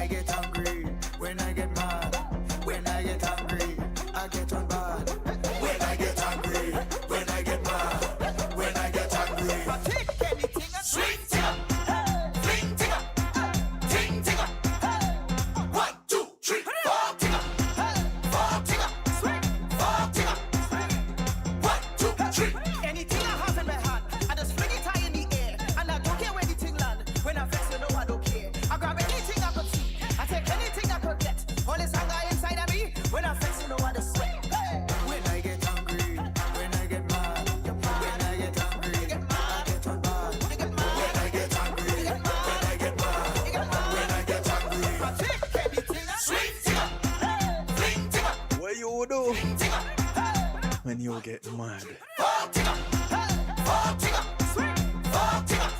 I get angry, when I get mad, when I get angry, I get on bad. When I get angry, when I get mad, when I get angry, I take anything and swing tigger, fling tigger, ting tigger. 1, 2, 3, 4 tigger, 4 tigger, swing, 4 tigger. 1, 2, 3. Anything I have in my hand, I just fling it high in the air, and I don't care where anything land. When I vex, you know I don't care. I grab anything I could see, I take anything I could get. All this anger inside of me. When I vex, you know I just sweat. When I get angry, when I get mad, when I get angry, I get on bad. When I get angry, when I get mad, when I get angry, I take anything I swing tigger, fling tigger. What you do when you get mad? 4 tigger, 4 tigger, swing, 4 tigger.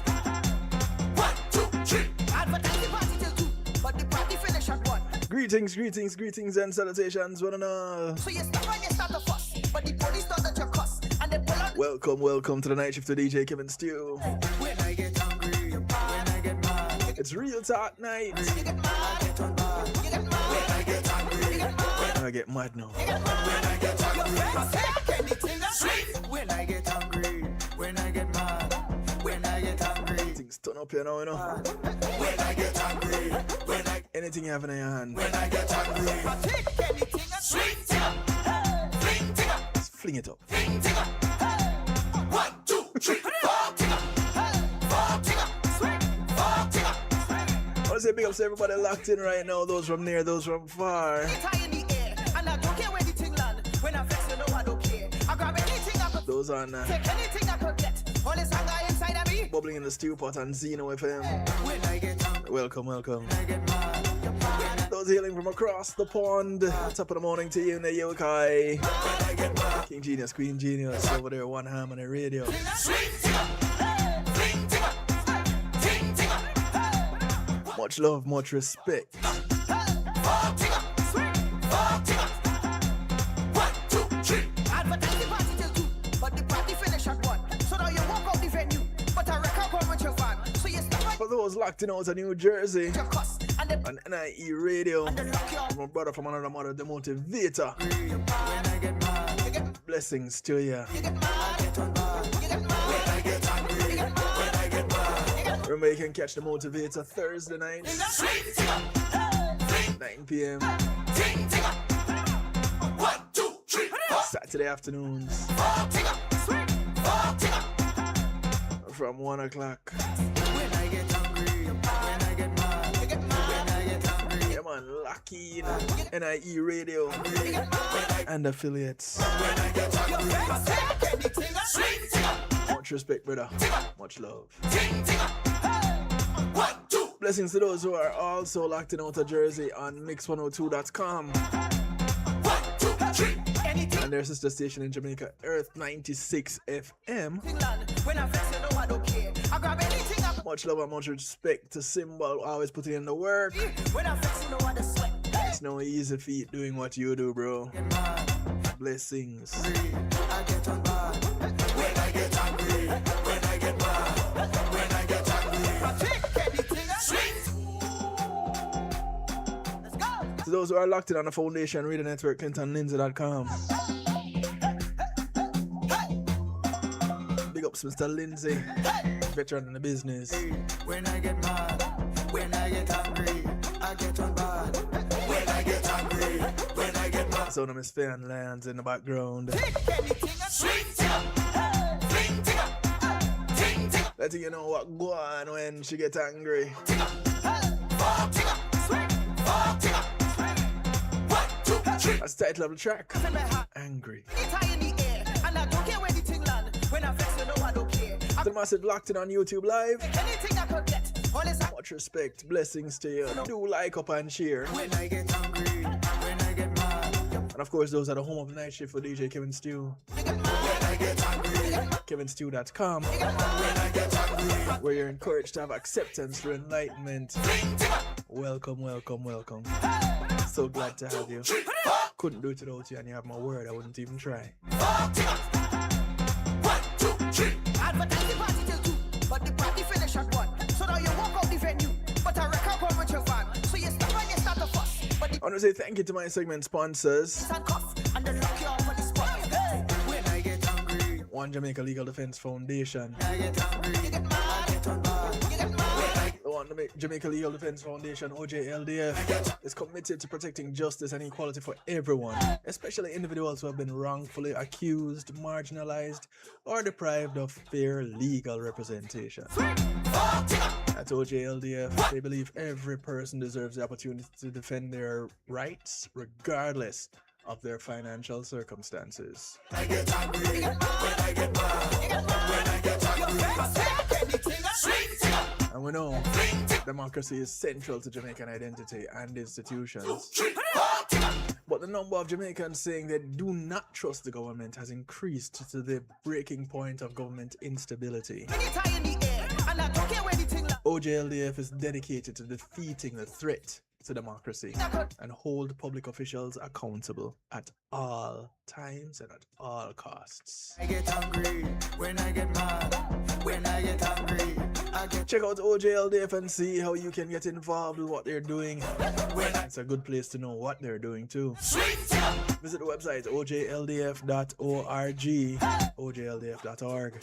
1, 2, 3. Advertise the party till 2, but the party finish at 1. Greetings and salutations, one and all. So you stop and you start to fuss, but the police thought that you cuss, and they pull out. Welcome to the night shift to DJ Kevin Stew. When I get angry, when I get mad, It's real talk night. you get mad, I get on bad. You get mad, when I get angry, when I get mad now. I get angry, I take anything that's sweet. When I get angry, when I get mad, when I get angry, Things turn up here now, you know. when I get angry, when I Anything you have in your hand, when I get angry, I take anything that's sweet. Fling tigger, just fling it up. fling tigger. 1, 2, 3, 4 tigger, 4 tigger, swing, 4 tigger. I want to say big ups to everybody locked in right now. Those from near, those from far. It's high in the air, and I don't care where the thing land. When I vex, you know I don't care. I grab anything I could Those on take, anything I could get. All this anger inside of me. bubbling in the stew pot on Zeno FM. When I get angry, Welcome. I get mad. Those hailing from across the pond. Top of the morning to you in the yokai. When I get mad, King Genius, Queen Genius over there, one ham on the radio. sweet tigger, fling tigger, ting tigger. Much love, much respect. 4 tigger, swing, 4 tigger. 1, 2, 3. Advertise the party till 2, but the party finish at 1. So now you walk out the venue, but I record come with your van. So you stop For those locked in out of New Jersey, your cuss, and then on NIE radio, lock you up. my brother from another mother, the motivator. When I get mad, you get Blessings to you. mad, I get on bad. You get mad, when I get angry, when I get mad. Remember, you can catch the motivator Thursday night, Sweet tigger, fling 9 p.m. ting tigger. 1, 2, 3, 4 Saturday afternoons tigger, swing, 4 tigger. from 1 o'clock. When I get angry, when I get mad, you get mad, when I get angry, Yeah, man, lucky NIE radio and affiliates. when I get angry, I take anything that's sweet tigger, Much respect, brother. Much love. ting tigger. 1, 2, Blessings to those who are also locked in out of Jersey on mix102.com 1, 2, 3. Anything and their sister station in Jamaica, Earth 96 FM. land, when I vex, you know I don't care. I grab anything I Much love and much respect to Symbol, always putting in the work. when I vex, you know I just sweat. It's no easy feat doing what you do, bro. Blessings. I get on bad. When I get angry, when I get mad, when I get angry, I take anything that's sweet. Let's go. To those who are locked in on the Foundation Radio Network, ClintonLindsay.com. Big ups, Mr. Lindsay, veteran in the business. When I get mad, when I get angry, I get on bad. When I get angry, when I get mad, So, Miss Fan Lands in the background. take anything that's sweet. Fling tigger, ting tigger, Letting you know what go on when she gets angry. 4 tigger, swing, 4 tigger. 1, 2, 3. That's the title of the track. In my heart, Angry. it's high in the air, and I don't care where the thing land. When I vex, you know I don't care. I The massive locked in on YouTube Live. anything I could get. All this Much respect, blessings to you. Do like up and share. when I get angry, when I get mad, And of course, those are the home of the night shift for DJ Kevin Stew. when I get angry, KevinStew.com, when I get angry, where you're encouraged to have acceptance for enlightenment. fling tigger, Welcome. So glad to have you. 3, 4 Couldn't do it without you, and you have my word, I wouldn't even try. tigger. 1, 2, 3. Advertise the party till 2, but the party finish at 1. So now you walk out the venue, but I record come with your van. So you stop want to say thank you to my segment sponsors. One Jamaica Legal Defense Foundation. The Jamaica Legal Defense Foundation, OJLDF, is committed to protecting justice and equality for everyone, especially individuals who have been wrongfully accused, marginalized, or deprived of fair legal representation. At OJLDF, they believe every person deserves the opportunity to defend their rights, regardless of their financial circumstances. I get angry when I get mad, when I get angry. And we know democracy is central to Jamaican identity and institutions. But the number of Jamaicans saying they do not trust the government has increased to the breaking point of government instability. OJLDF is dedicated to defeating the threat to democracy and hold public officials accountable at all times and at all costs. I get angry when I get mad, when I get angry. Check out OJLDF and see how you can get involved with what they're doing. It's a good place to know what they're doing too. Visit the website ojldf.org, ojldf.org.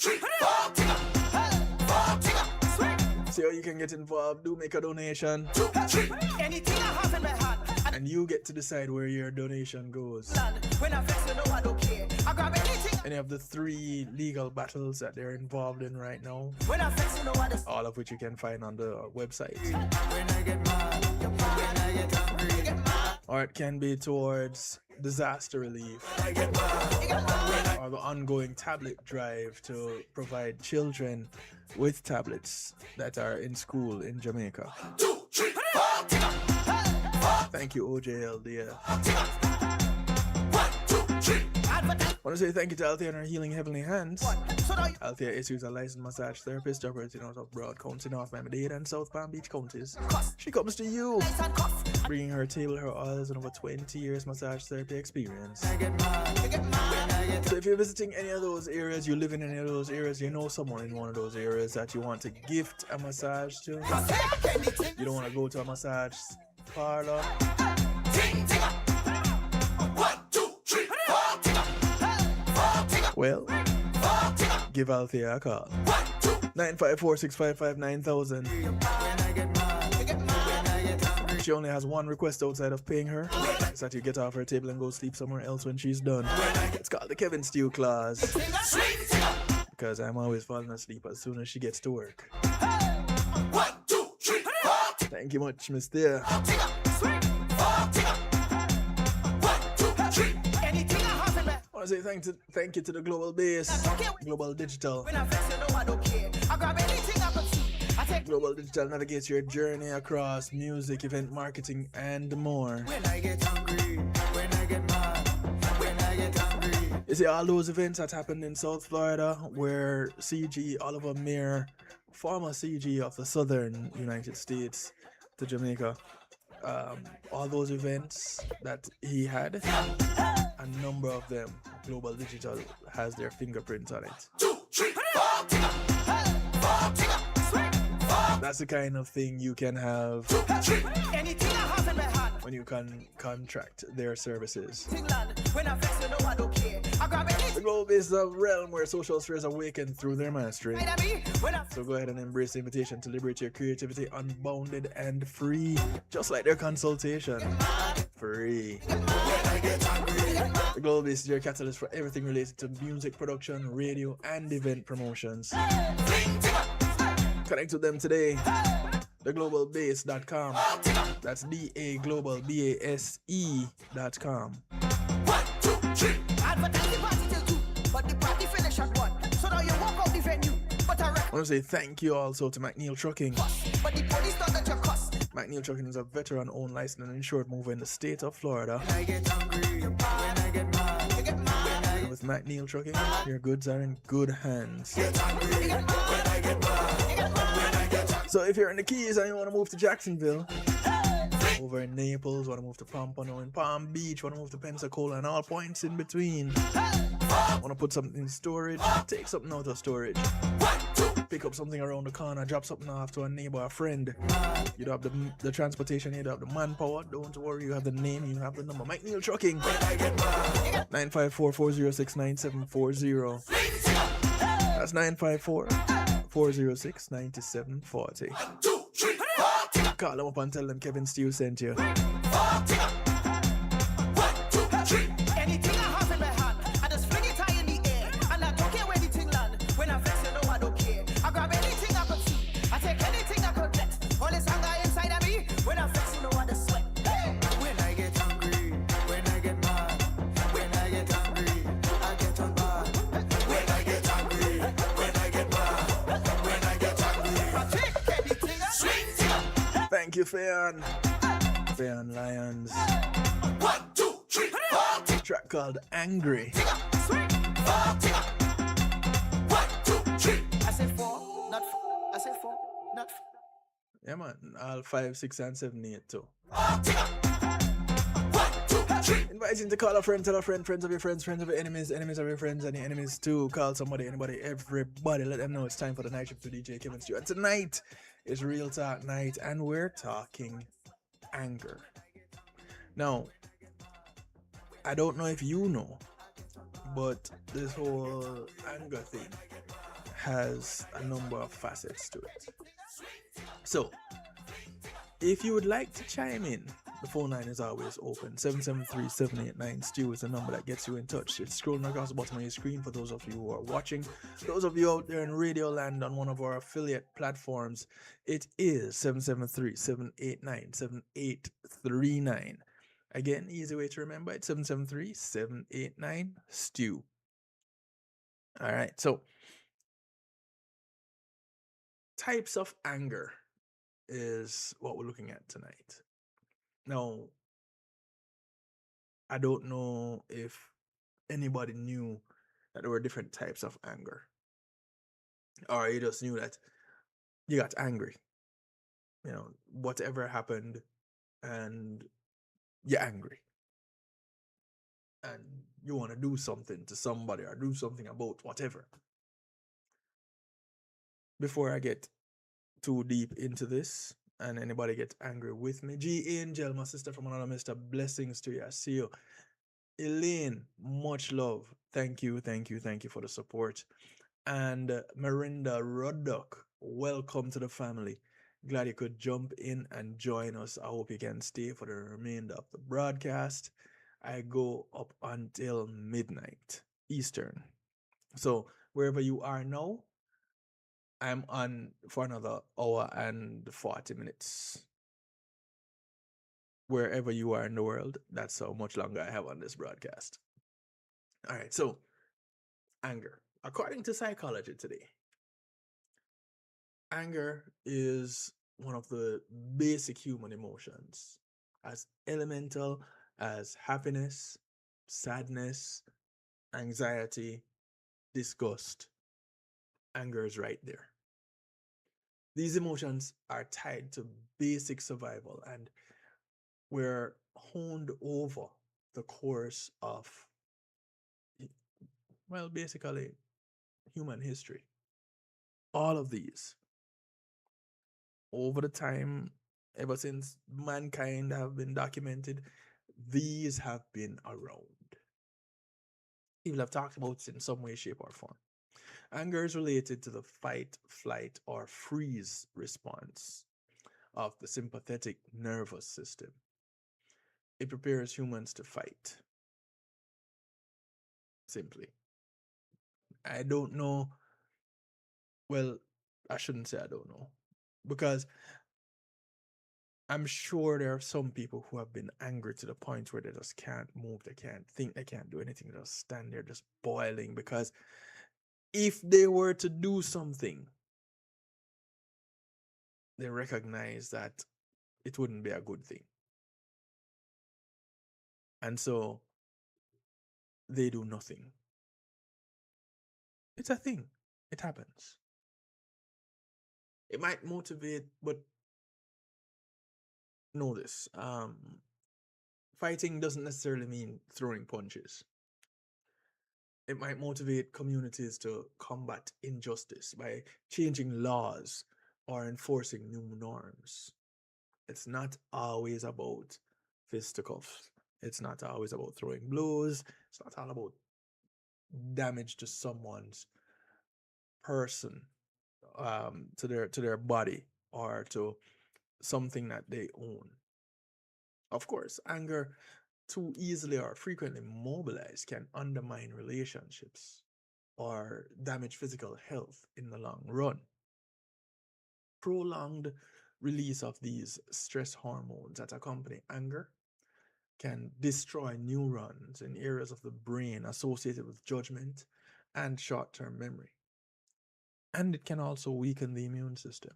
See how you can get involved. Do make a donation. Anything I have in my hand. And you get to decide where your donation goes. When I vex, you know I don't care. I grab anything. Any of the 3 legal battles that they're involved in right now, When I vex, you know I don't. all of which you can find on the website. When I get mad, when I get angry. Or it can be towards disaster relief, I get mad. or the ongoing tablet drive to provide children with tablets that are in school in Jamaica. 2, 3, 4. Thank you, OJLDF. 1, 2, 3. I want to say thank you to Althea and her Healing Heavenly Hands. So now you Althea is a licensed massage therapist operating out of Broad County, North Miami-Dade, and South Palm Beach counties. She comes to you, nice and cuff. bringing her table, her oils, and over 20 years massage therapy experience. I get mad. I get mad. I get So if you're visiting any of those areas, you live in any of those areas, you know someone in one of those areas that you want to gift a massage to, you don't want to go to a massage parlor, ting, ting. 1, 2, 3, 4. well, give Althea a call. 954-655-9000. When I get mad. I get mad. When I get angry. She only has one request outside of paying her. It's that you get off her table and go sleep somewhere else when she's done. It's called the Kevin Stew clause. Because I'm always falling asleep as soon as she gets to work. 1, 2, 3, 4. Thank you much, Miss Thea. Anything I have in my I want to say thank you to the Global Base, Global Digital. when I vex, you know I don't care. I grab anything I can see. I take Global Digital navigates your journey across music, event marketing, and more. when I get angry, when I get mad, when I get angry. You see, all those events that happened in South Florida where CG Oliver Mayer, former CG of the Southern United States to Jamaica, all those events that he had, a number of them, Global Digital has their fingerprint on it. 2, 3, 4. That's the kind of thing you can have Anything I have in my hand. when you can contract their services. England, when I vex, you know I don't care. I grab The anything. Global Base is a realm where social spheres awaken through their mastery. When I So go ahead and embrace the invitation to liberate your creativity unbounded and free. Just like their consultation. Free. The Global Base is your catalyst for everything related to music production, radio, and event promotions. Connect with them today. theglobalbase.com. That's DAGlobalBASE.com. 1, 2, 3. Advertise the party till 2, but the party finish at 1. So now you walk out the venue, but I I want to say thank you also to McNeil Trucking. but the police thought that you're cuss. McNeil Trucking is a veteran-owned, licensed, and insured mover in the state of Florida. I get angry, when I get mad, I get mad. And with McNeil Trucking, your goods are in good hands. Get angry, when I get mad, when I get angry. So if you're in the Keys and you want to move to Jacksonville, over in Naples, want to move to Pompano, in Palm Beach, want to move to Pensacola, and all points in between, want to put something in storage, take something out of storage. 1, 2, pick up something around the corner, drop something off to a neighbor, a friend. You don't have the transportation, you don't have the manpower. Don't worry, you have the name, you have the number. Mike Neil Trucking. 954-406-9740. That's 954-406-9740. Call them up and tell them Kevin Steele sent you. Anything I have in my hand, I just fling it high in the air. And I don't care where the thing land. When I flex, you know I don't care. I grab anything I could see. I take anything I could get. All this anger inside of me. When I flex, you know I just sweat. When I get hungry, when I get mad, when I get angry, I get on bad. When I get hungry, when I get mad, when I get angry, I take anything I swing. Thank you, Fayon. Fayon Lyons. 1, 2, 3, 4. Track called Angry. Swing. 1, 2, 3. I said 4, not 4. I said 4, not 4. Yeah, man. All 5, 6, and 7, 8 too. 1, 2, 3. Inviting to call a friend, tell a friend, friends of your friends, friends of your enemies, enemies of your friends, and your enemies too. Call somebody, anybody, everybody. Let them know it's time for the night shift to DJ Kevin Steele. And tonight is Real Talk Night, and we're talking anger. Now, I don't know if you know, but this whole anger thing has a number of facets to it. So, if you would like to chime in, the phone line is always open. 773-789-STEW is the number that gets you in touch. It's scrolling across the bottom of your screen for those of you who are watching. Those of you out there in Radio Land on one of our affiliate platforms, it is 773-789-7839. Again, easy way to remember, it's 773-789-STEW. All right, so types of anger is what we're looking at tonight. Now, I don't know if anybody knew that there were different types of anger, or you just knew that you got angry. You know, whatever happened, and you're angry, and you want to do something to somebody or do something about whatever. Before I get too deep into this, and anybody gets angry with me, G Angel, my sister from another mister, blessings to you. I see you. Elaine, much love. Thank you for the support. And Marinda Ruddock, welcome to the family. Glad you could jump in and join us. I hope you can stay for the remainder of the broadcast. I go up until midnight Eastern. So wherever you are now, I'm on for another hour and 40 minutes. Wherever you are in the world, that's how much longer I have on this broadcast. All right, so anger. According to psychology today, anger is one of the basic human emotions, as elemental as happiness, sadness, anxiety, disgust. Anger is right there. These emotions are tied to basic survival and were honed over the course of, well, basically human history. All of these, over the time, ever since mankind have been documented, these have been around. People have talked about it in some way, shape, or form. Anger is related to the fight, flight, or freeze response of the sympathetic nervous system. It prepares humans to fight. Simply. I don't know. Well, I shouldn't say I don't know. Because I'm sure there are some people who have been angry to the point where they just can't move, they can't think, they can't do anything, they just stand there just boiling, because if they were to do something, they recognize that it wouldn't be a good thing. And so they do nothing. It's a thing. It happens. It might motivate, but know this. Fighting doesn't necessarily mean throwing punches. It might motivate communities to combat injustice by changing laws or enforcing new norms. It's not always about fisticuffs. It's not always about throwing blows. It's not all about damage to someone's person, to their body or to something that they own. Of course, anger too easily or frequently mobilized can undermine relationships or damage physical health in the long run. Prolonged release of these stress hormones that accompany anger can destroy neurons in areas of the brain associated with judgment and short term memory. And it can also weaken the immune system.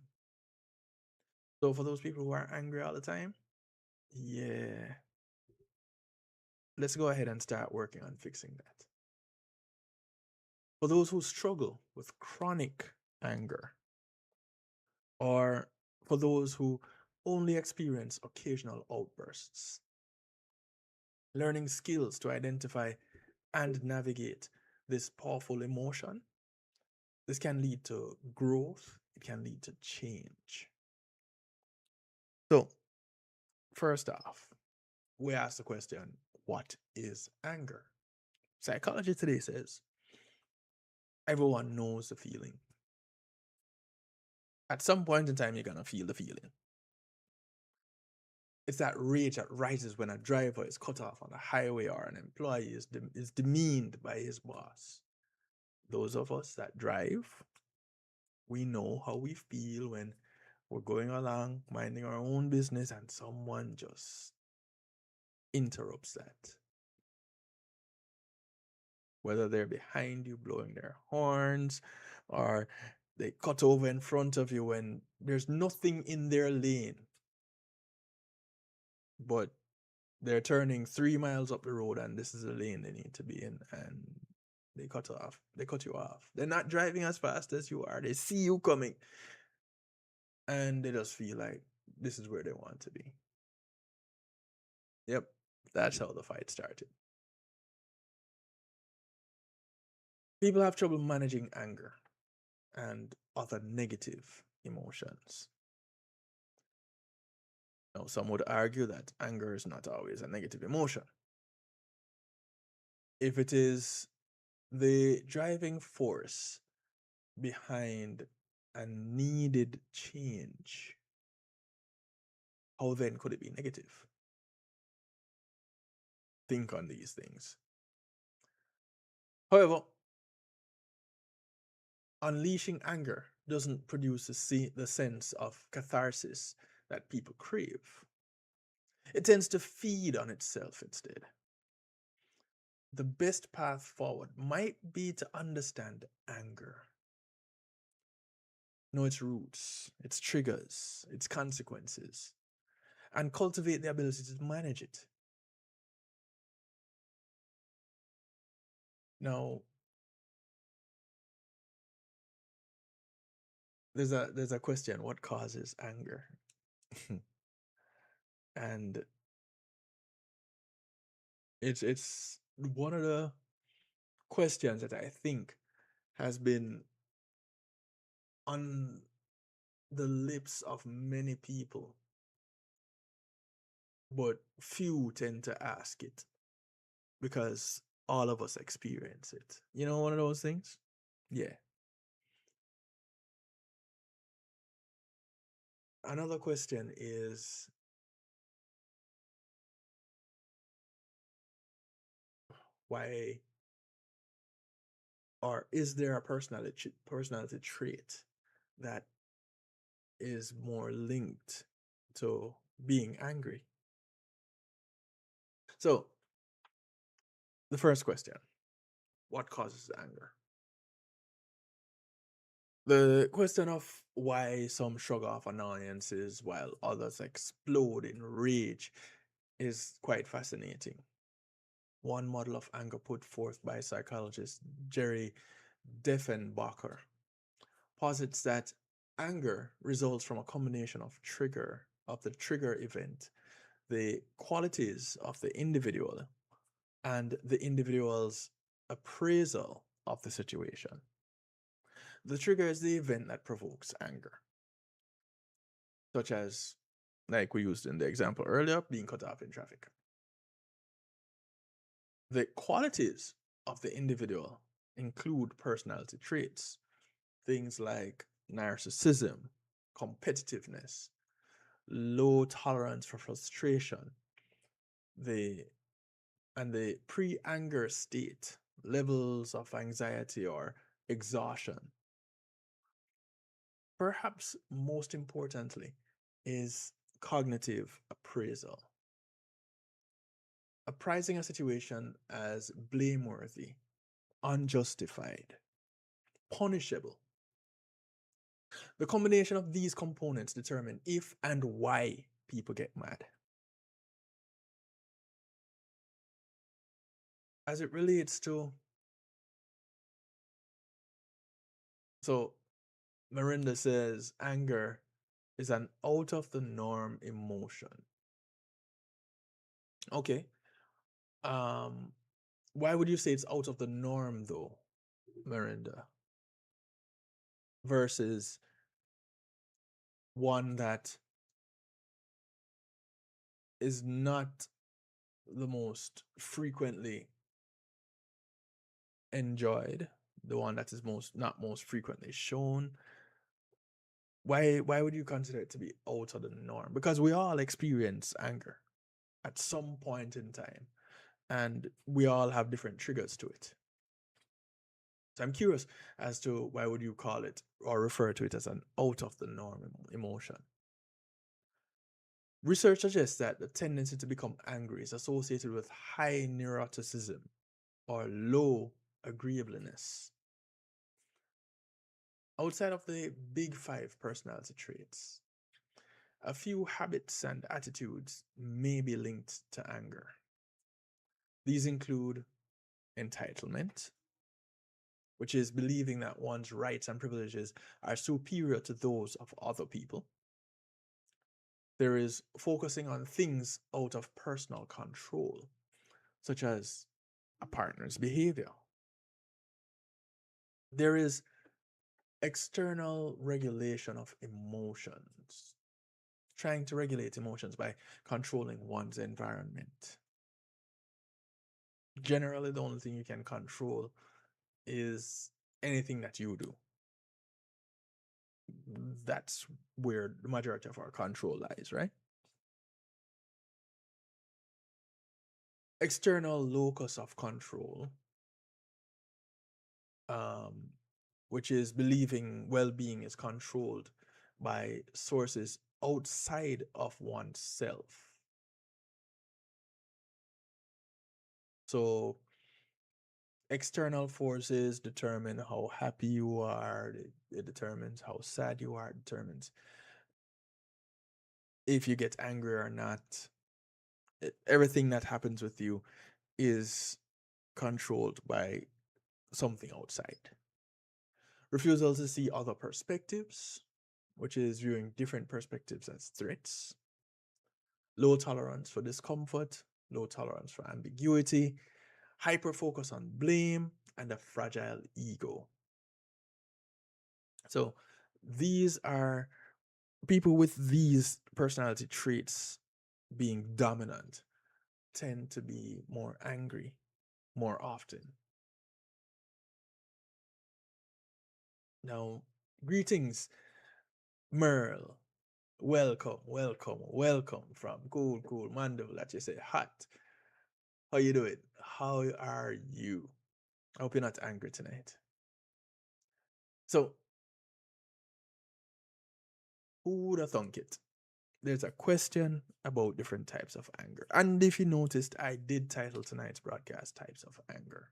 So, for those people who are angry all the time, yeah, let's go ahead and start working on fixing that. For those who struggle with chronic anger, or for those who only experience occasional outbursts, learning skills to identify and navigate this powerful emotion, this can lead to growth, it can lead to change. So, first off, we ask the question, what is anger? Psychology today says everyone knows the feeling. At some point in time, you're going to feel the feeling. It's that rage that rises when a driver is cut off on the highway or an employee is demeaned by his boss. Those of us that drive, we know how we feel when we're going along, minding our own business, and someone just interrupts that. Whether they're behind you blowing their horns or they cut over in front of you when there's nothing in their lane, but they're turning 3 miles up the road and this is the lane they need to be in, and they cut you off. They're not driving as fast as you are. They see you coming and they just feel like this is where they want to be. Yep, that's how the fight started. People have trouble managing anger and other negative emotions. Now, some would argue that anger is not always a negative emotion. If it is the driving force behind a needed change, how then could it be negative? Think on these things. However, unleashing anger doesn't produce the sense of catharsis that people crave. It tends to feed on itself instead. The best path forward might be to understand anger, know its roots, its triggers, its consequences, and cultivate the ability to manage it. Now, there's a question: what causes anger? And it's one of the questions that I think has been on the lips of many people, but few tend to ask it because all of us experience it. You know, one of those things? Yeah. Another question is, why, or is there a personality trait that is more linked to being angry? So, the first question, what causes anger? The question of why some shrug off annoyances while others explode in rage is quite fascinating. One model of anger put forth by psychologist Jerry Diefenbacher posits that anger results from a combination of the trigger event, the qualities of the individual, and the individual's appraisal of the situation. The trigger is the event that provokes anger, such as, like we used in the example earlier, being cut off in traffic. The qualities of the individual include personality traits, things like narcissism, competitiveness, low tolerance for frustration, the the pre-anger state, levels of anxiety or exhaustion. Perhaps most importantly is cognitive appraisal. Appraising a situation as blameworthy, unjustified, punishable. The combination of these components determine if and why people get mad. As it relates to, so Miranda says anger is an out of the norm emotion. Okay. Um, why would you say it's out of the norm though, Miranda? Versus one that is not the most frequently enjoyed, the one that is not most frequently shown. Why would you consider it to be out of the norm? Because we all experience anger at some point in time, and we all have different triggers to it. So I'm curious as to why would you call it or refer to it as an out of the norm emotion. Research suggests that the tendency to become angry is associated with high neuroticism or low agreeableness. Outside of the big five personality traits, a few habits and attitudes may be linked to anger. These include entitlement, which is believing that one's rights and privileges are superior to those of other people. There is focusing on things out of personal control, such as a partner's behavior. There is external regulation of emotions, trying to regulate emotions by controlling one's environment. Generally, the only thing you can control is anything that you do. That's where the majority of our control lies, right? External locus of control, which is believing well-being is controlled by sources outside of oneself. So external forces determine how happy you are, it determines how sad you are, it determines if you get angry or not. Everything that happens with you is controlled by something outside. Refusal to see other perspectives, which is viewing different perspectives as threats. Low tolerance for discomfort, low tolerance for ambiguity, hyper focus on blame, and a fragile ego. So these are people with these personality traits being dominant tend to be more angry more often. Now, greetings, Merle. Welcome, welcome, welcome from Cool Mando that you say hot. How you doing? How are you? I hope you're not angry tonight. So, who would have thunk it? There's a question about different types of anger. And if you noticed, I did title tonight's broadcast Types of Anger.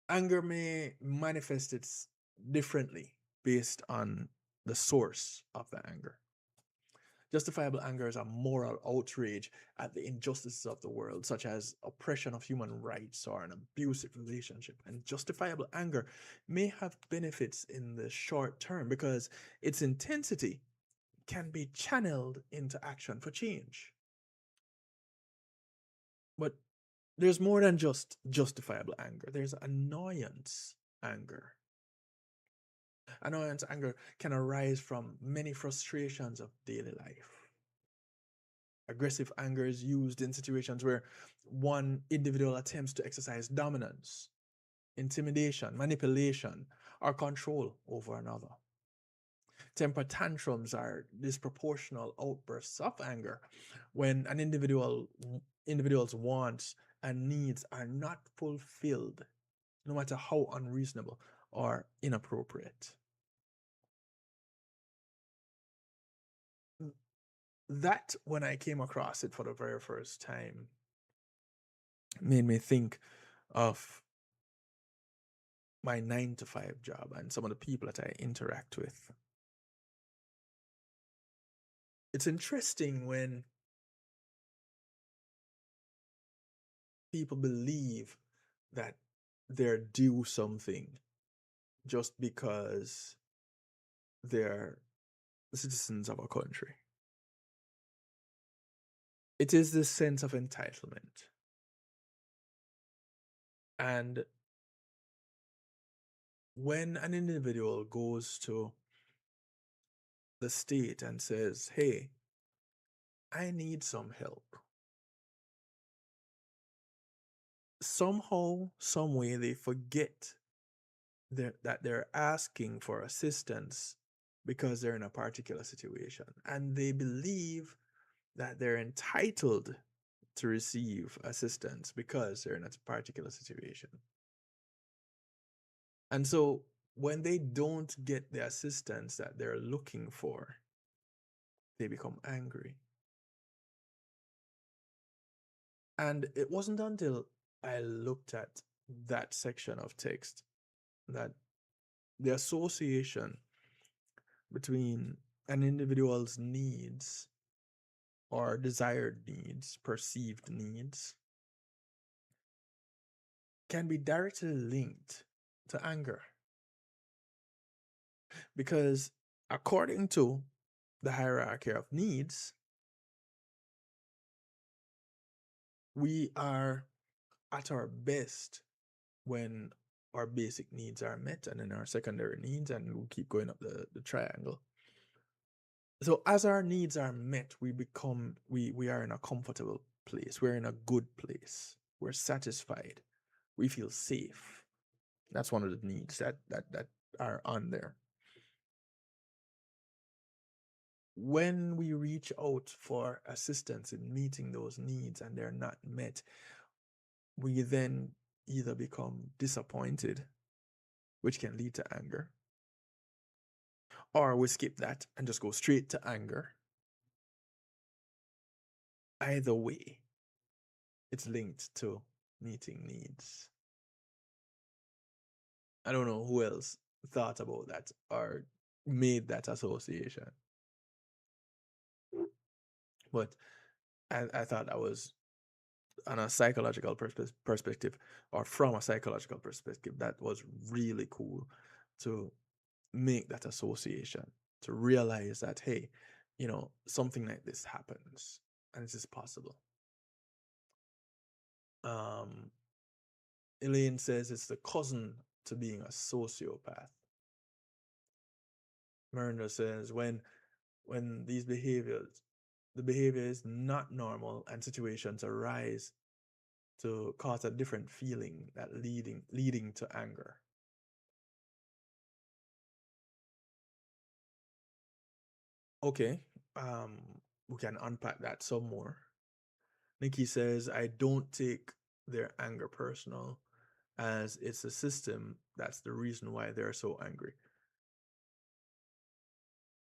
Anger may manifest its differently based on the source of the anger. Justifiable anger is a moral outrage at the injustices of the world, such as oppression of human rights or an abusive relationship. And justifiable anger may have benefits in the short term because its intensity can be channeled into action for change. But there's more than just justifiable anger. There's annoyance anger. Annoyance anger can arise from many frustrations of daily life. Aggressive anger is used in situations where one individual attempts to exercise dominance, intimidation, manipulation, or control over another. Temper tantrums are disproportional outbursts of anger when an individual's wants and needs are not fulfilled, no matter how unreasonable or inappropriate. That, when I came across it for the very first time, made me think of my 9 to 5 job and some of the people that I interact with. It's interesting when people believe that they're due something just because they're citizens of a country. It is this sense of entitlement. And when an individual goes to the state and says, hey, I need some help, somehow, some way, they forget that they're asking for assistance because they're in a particular situation. And they believe that they're entitled to receive assistance because they're in a particular situation. And so when they don't get the assistance that they're looking for, they become angry. And it wasn't until I looked at that section of text that the association between an individual's needs or desired needs, perceived needs, can be directly linked to anger. Because according to the hierarchy of needs, we are at our best when our basic needs are met, and then our secondary needs, and we'll keep going up the triangle. So as our needs are met, we are in a comfortable place. We're in a good place. We're satisfied. We feel safe. That's one of the needs that are on there. When we reach out for assistance in meeting those needs and they're not met, we then either become disappointed, which can lead to anger, or we skip that and just go straight to anger. Either way, it's linked to meeting needs. I don't know who else thought about that or made that association, but I thought that was on a psychological perspective, or from a psychological perspective, that was really cool to make that association, to realize that, hey, something like this happens and it is possible. Elaine says it's the cousin to being a sociopath. Miranda says when the behavior is not normal and situations arise to cause a different feeling that leading to anger. Okay, we can unpack that some more. Nikki says, I don't take their anger personal, as it's a system that's the reason why they're so angry.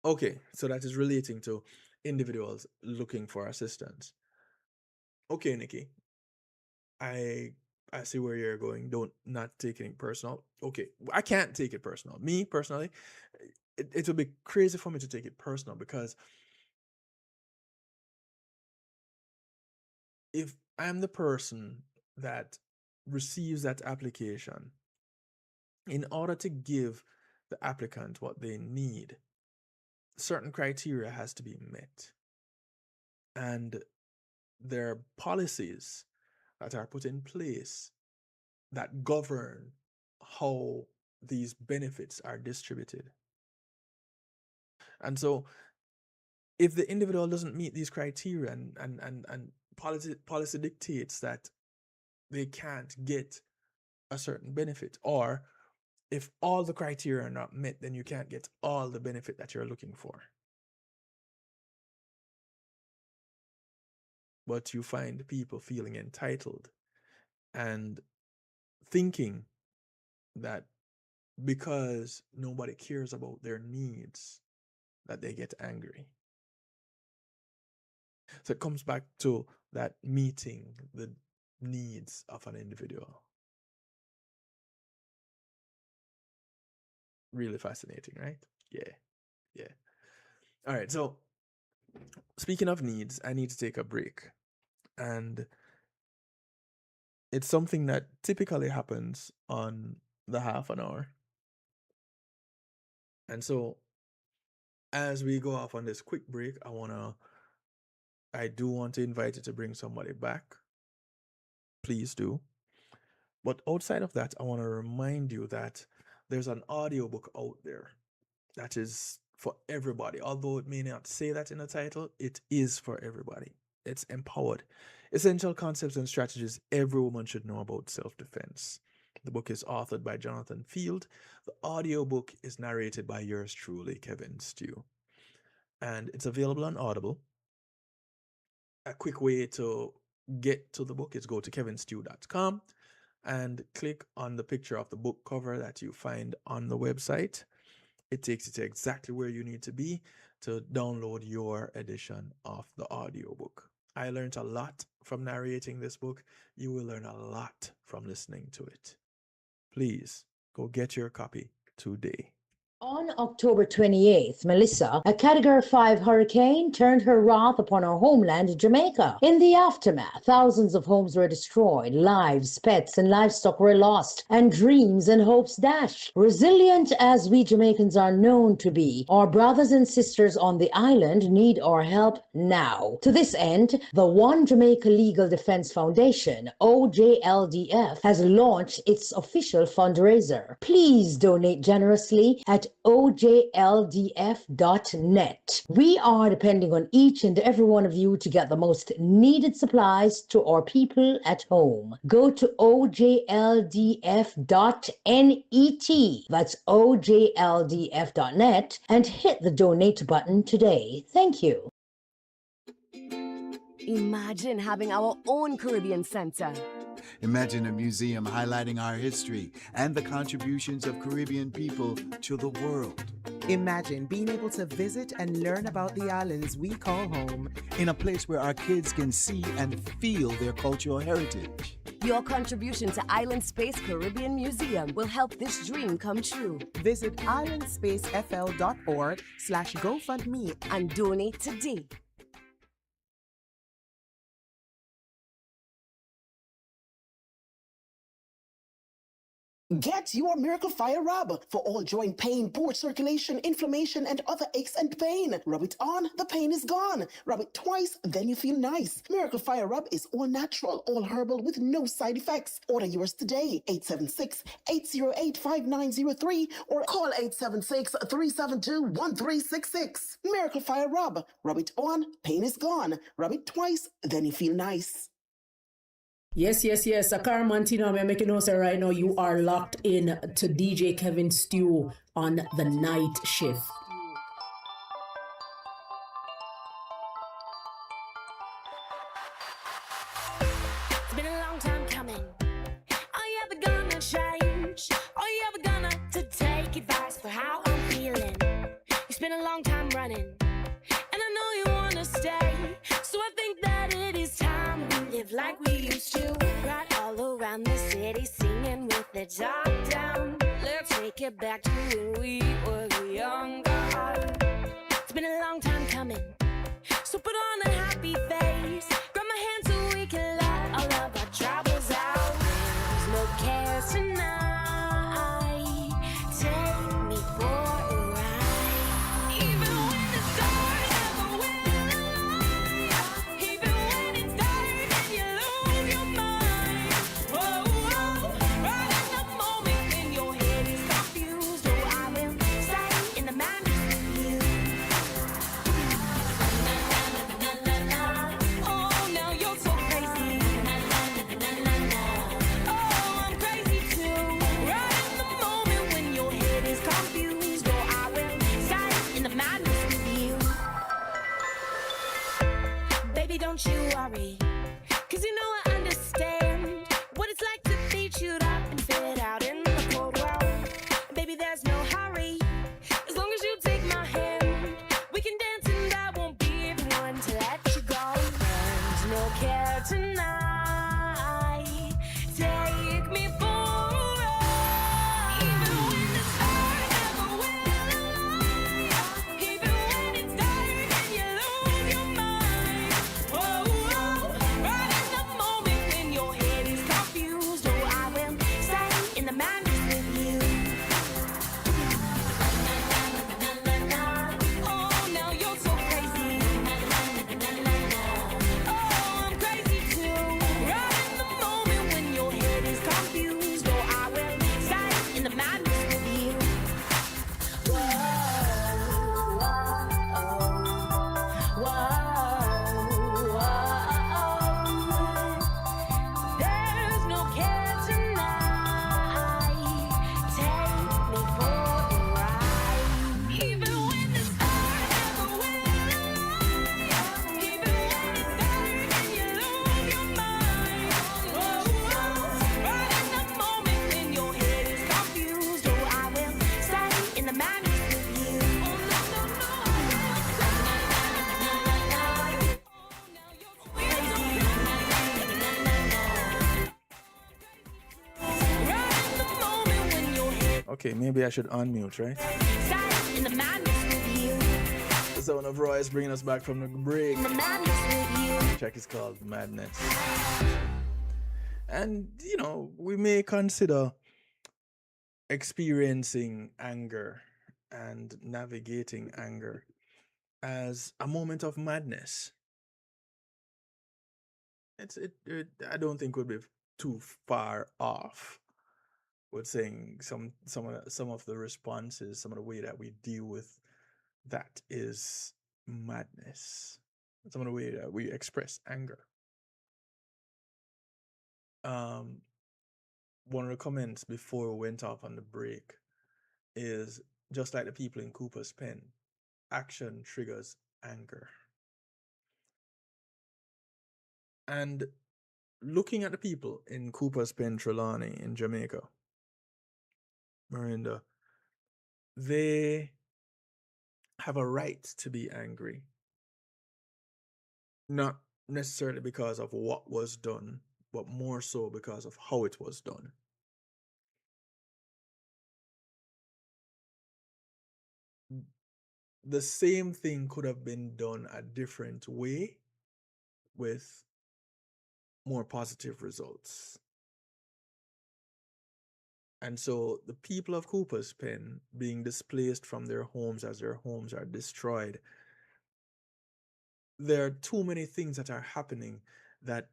Okay, so that is relating to individuals looking for assistance. Okay, Nikki, I see where you're going. Don't not take it personal. Okay, I can't take it personal. Me personally, it would be crazy for me to take it personal, because if I'm the person that receives that application, in order to give the applicant what they need, certain criteria has to be met. And their policies that are put in place that govern how these benefits are distributed. And so if the individual doesn't meet these criteria and policy dictates that they can't get a certain benefit, or if all the criteria are not met, then you can't get all the benefit that you're looking for. But you find people feeling entitled and thinking that because nobody cares about their needs, that they get angry. So it comes back to that meeting the needs of an individual. Really fascinating, right? Yeah. All right, so speaking of needs, I need to take a break. And it's something that typically happens on the half an hour. And so as we go off on this quick break, I do want to invite you to bring somebody back. Please do. But outside of that, I want to remind you that there's an audiobook out there that is for everybody. Although it may not say that in the title, it is for everybody. It's empowered. Essential concepts and strategies every woman should know about self-defense. The book is authored by Jonathan Field. The audiobook is narrated by yours truly, Kevin Stew. And it's available on Audible. A quick way to get to the book is go to kevinstew.com and click on the picture of the book cover that you find on the website. It takes you to exactly where you need to be to download your edition of the audiobook. I learned a lot from narrating this book. You will learn a lot from listening to it. Please go get your copy today. On October 28th, Melissa, a Category 5 hurricane, turned her wrath upon her homeland, Jamaica. In the aftermath, thousands of homes were destroyed, lives, pets, and livestock were lost, and dreams and hopes dashed. Resilient as we Jamaicans are known to be, our brothers and sisters on the island need our help now. To this end, the One Jamaica Legal Defense Foundation, OJLDF, has launched its official fundraiser. Please donate generously at ojldf.net. We are depending on each and every one of you to get the most needed supplies to our people at home. Go to ojldf.net. That's ojldf.net and hit the donate button today. Thank you. Imagine having our own Caribbean Center. Imagine a museum highlighting our history and the contributions of Caribbean people to the world. Imagine being able to visit and learn about the islands we call home. In a place where our kids can see and feel their cultural heritage. Your contribution to Island Space Caribbean Museum will help this dream come true. Visit islandspacefl.org/GoFundMe and donate today. Get your Miracle Fire Rub for all joint pain, poor circulation, inflammation, and other aches and pain. Rub it on, the pain is gone. Rub it twice, then you feel nice. Miracle Fire Rub is all natural, all herbal with no side effects. Order yours today, 876-808-5903 or call 876-372-1366. Miracle Fire Rub. Rub it on, pain is gone. Rub it twice, then you feel nice. Yes. Sakar Mantino, I'm making notes right now. You are locked in to DJ Kevin Stew on the night shift. It's been a long time coming. Are you ever gonna change? Are you ever gonna to take advice for how I'm feeling? It's been a long time running, and I know you wanna stay. So I think that it is time we live like we used to. Right all around the city singing with the top down. Let's take it back to when we were younger. It's been a long time coming, so put on a happy face. Grab my hand so we can let all of our troubles out. There's no cares tonight. Take me for a ride. Even when the stars never will. Even when it's dark and you lose your mind. Baby, don't you worry, 'cause you know I understand what it's like to be chewed up and fit out in the cold world. Baby, there's no hurry, as long as you take my hand, we can dance and I won't be the one to let you go. There's no care tonight. Take me for a ride. Even when the stars never will align, even when it's dark and you lose your mind. Oh, oh, right in the moment when your head is confused. Oh, I will stay in the madness with you. Oh, now you're so crazy. Oh, I'm crazy too. Right in the moment when your head is confused. Oh, I will stay in the madness with you. Whoa, whoa, whoa. There's no care tonight. Take me for a ride. Even when the stars never will align, even when it's dark and you lose your mind. Oh, right in the moment when your head is confused. Oh, I will stay in the madness with you. Oh, no, no, no. Right in the moment when your head Okay, maybe I should unmute, right? stays in the madness with you. The sound of Roy is bringing us back from the break. In the madness with you. The track is called Madness. And, you know, we may consider experiencing anger and navigating anger as a moment of madness. I don't think would be too far off with saying some of the responses, some of the way that we deal with that is madness. Some of the way that we express anger. One of the comments before we went off on the break is just like the people in Cooper's Pen, action triggers anger. And looking at the people in Cooper's Pen, Trelawney in Jamaica, Miranda, they have a right to be angry. Not necessarily because of what was done, but more so because of how it was done. The same thing could have been done a different way with more positive results. And so the people of Cooper's Pen being displaced from their homes as their homes are destroyed, there are too many things that are happening that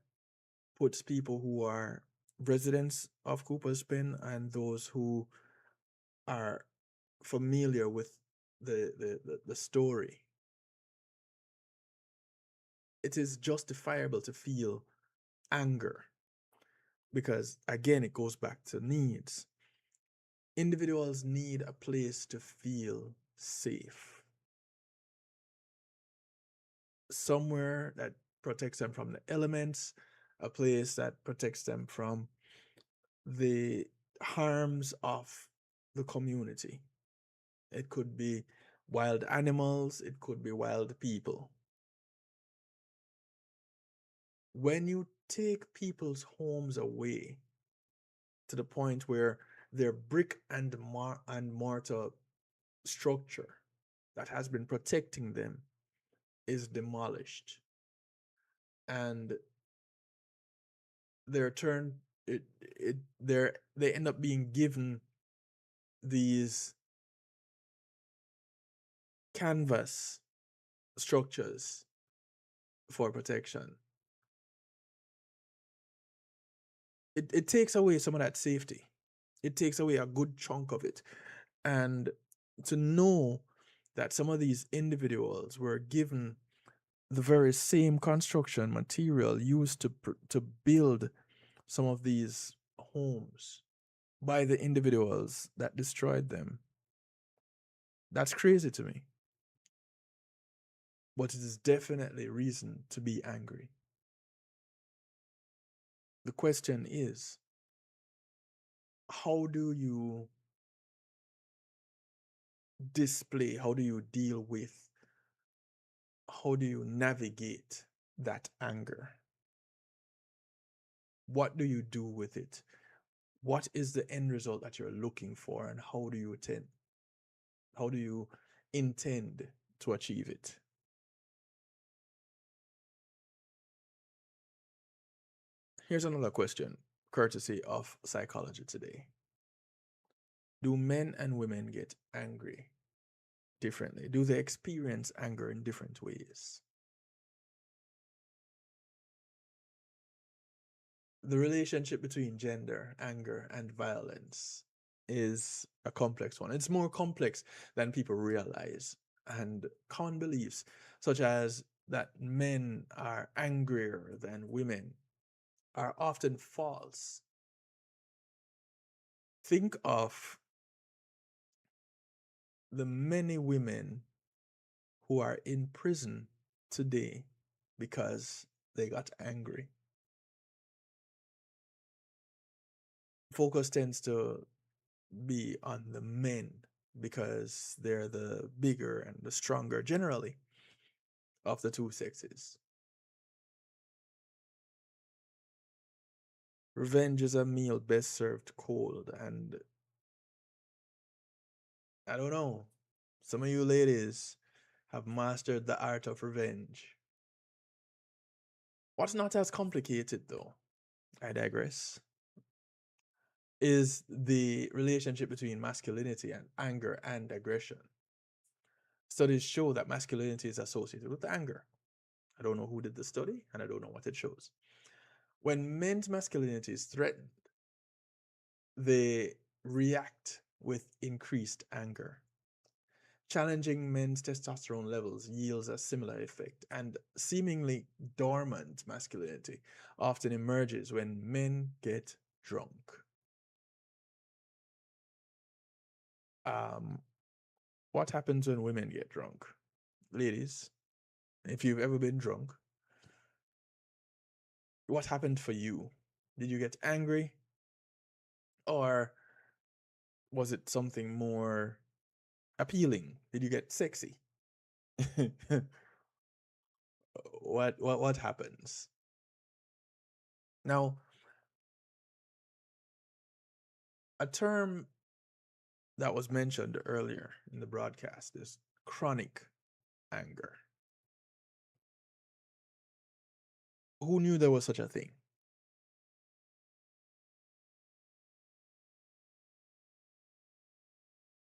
puts people who are residents of Cooper's Pen and those who are familiar with the story. It is justifiable to feel anger because, again, it goes back to needs. Individuals need a place to feel safe. Somewhere that protects them from the elements, a place that protects them from the harms of the community. It could be wild animals, it could be wild people. When you take people's homes away to the point where their brick and mortar structure that has been protecting them is demolished, and they end up being given these canvas structures for protection. It takes away some of that safety. It takes away a good chunk of it. And to know that some of these individuals were given the very same construction material used to build some of these homes by the individuals that destroyed them, that's crazy to me. but it is definitely reason to be angry. The question is, how do you display, how do you deal with, how do you navigate that anger? What do you do with it? What is the end result that you're looking for, and how do you intend to achieve it? Here's another question, courtesy of Psychology Today. Do men and women get angry differently? Do they experience anger in different ways? The relationship between gender, anger, and violence is a complex one. It's more complex than people realize. And common beliefs, such as that men are angrier than women, are often false. Think of the many women who are in prison today because they got angry. Focus tends to be on the men because they're the bigger and the stronger generally of the two sexes. Revenge is a meal best served cold, and I don't know, some of you ladies have mastered the art of revenge. What's not as complicated though, I digress, is the relationship between masculinity and anger and aggression. Studies show that masculinity is associated with anger. I don't know who did the study, and I don't know what it shows. When men's masculinity is threatened, they react with increased anger. Challenging men's testosterone levels yields a similar effect, and seemingly dormant masculinity often emerges when men get drunk. What happens when women get drunk? Ladies, if you've ever been drunk, what happened for you? Did you get angry? Or was it something more appealing? Did you get sexy? What happens? Now, a term that was mentioned earlier in the broadcast is chronic anger. Who knew there was such a thing?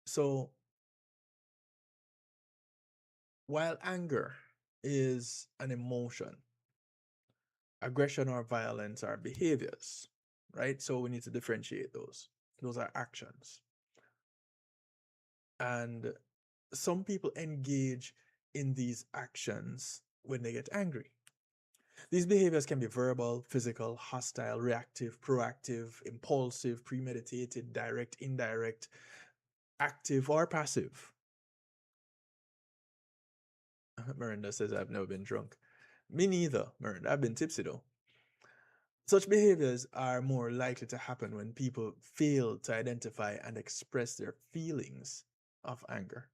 So, while anger is an emotion, aggression or violence are behaviors, right? So we need to differentiate those. Those are actions. And some people engage in these actions when they get angry. These behaviors can be verbal, physical, hostile, reactive, proactive, impulsive, premeditated, direct, indirect, active, or passive. Miranda says, I've never been drunk. Me neither, Miranda. I've been tipsy though. Such behaviors are more likely to happen when people fail to identify and express their feelings of anger.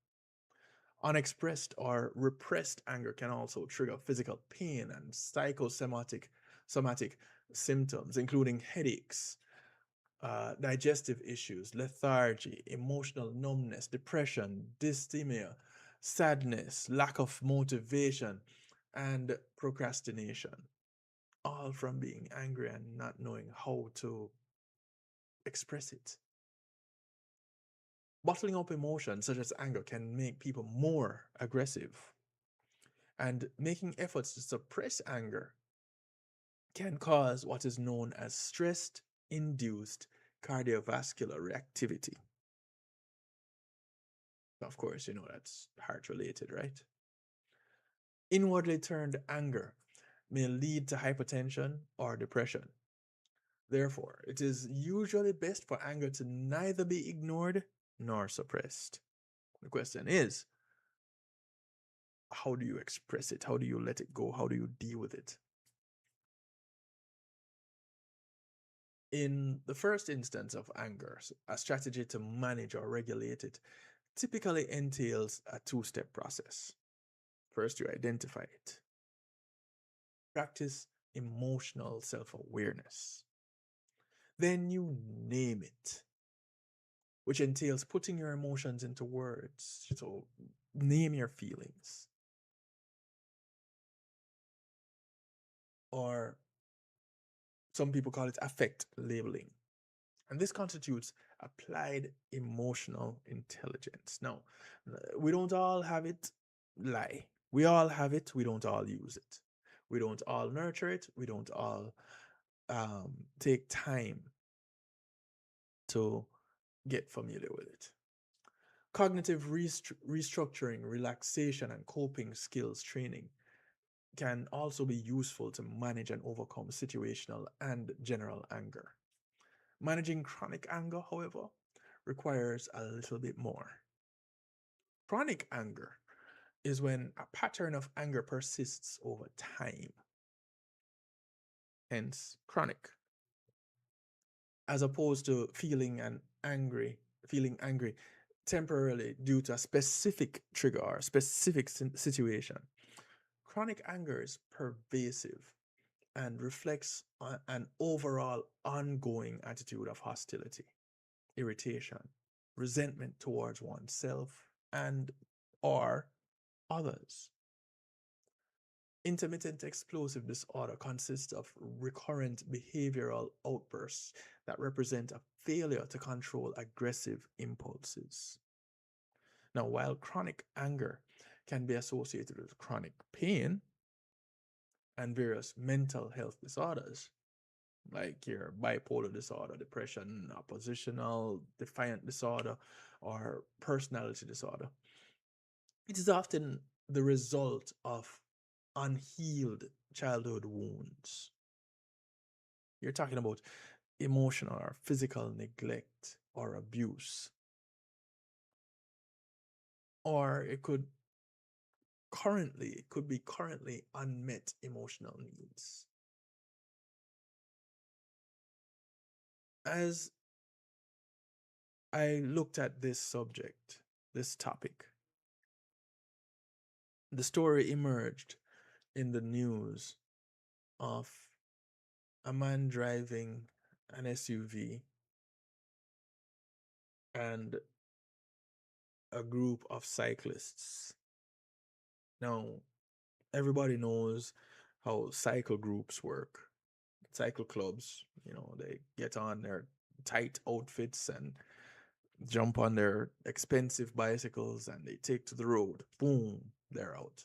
Unexpressed or repressed anger can also trigger physical pain and psychosomatic symptoms, including headaches, digestive issues, lethargy, emotional numbness, depression, dysthymia, sadness, lack of motivation, and procrastination, all from being angry and not knowing how to express it. Bottling up emotions such as anger can make people more aggressive, and making efforts to suppress anger can cause what is known as stress-induced cardiovascular reactivity. Of course, you know that's heart-related, right? Inwardly turned anger may lead to hypertension or depression. Therefore, it is usually best for anger to neither be ignored nor suppressed. The question is, how do you express it? How do you let it go? How do you deal with it? In the first instance of anger, a strategy to manage or regulate it typically entails a two-step process. First, you identify it. Practice emotional self-awareness. Then you name it, which entails putting your emotions into words. So name your feelings. Or some people call it affect labeling. And this constitutes applied emotional intelligence. Now, we don't all have it, lie. We all have it, we don't all use it. We don't all nurture it, we don't all take time to get familiar with it. Cognitive restructuring, relaxation, and coping skills training can also be useful to manage and overcome situational and general anger. Managing chronic anger, however, requires a little bit more. Chronic anger is when a pattern of anger persists over time, hence chronic, as opposed to feeling angry temporarily due to a specific trigger or specific situation. Chronic anger is pervasive and reflects an overall ongoing attitude of hostility, irritation, resentment towards oneself and or others. Intermittent explosive disorder consists of recurrent behavioral outbursts that represent a failure to control aggressive impulses. Now, while chronic anger can be associated with chronic pain and various mental health disorders, like your bipolar disorder, depression, oppositional defiant disorder, or personality disorder, it is often the result of unhealed childhood wounds. You're talking about emotional or physical neglect or abuse. Or it could be currently unmet emotional needs. As I looked at this subject, this topic, the story emerged in the news of a man driving an SUV and a group of cyclists. Now, everybody knows how cycle groups work. Cycle clubs, they get on their tight outfits and jump on their expensive bicycles and they take to the road. Boom, they're out.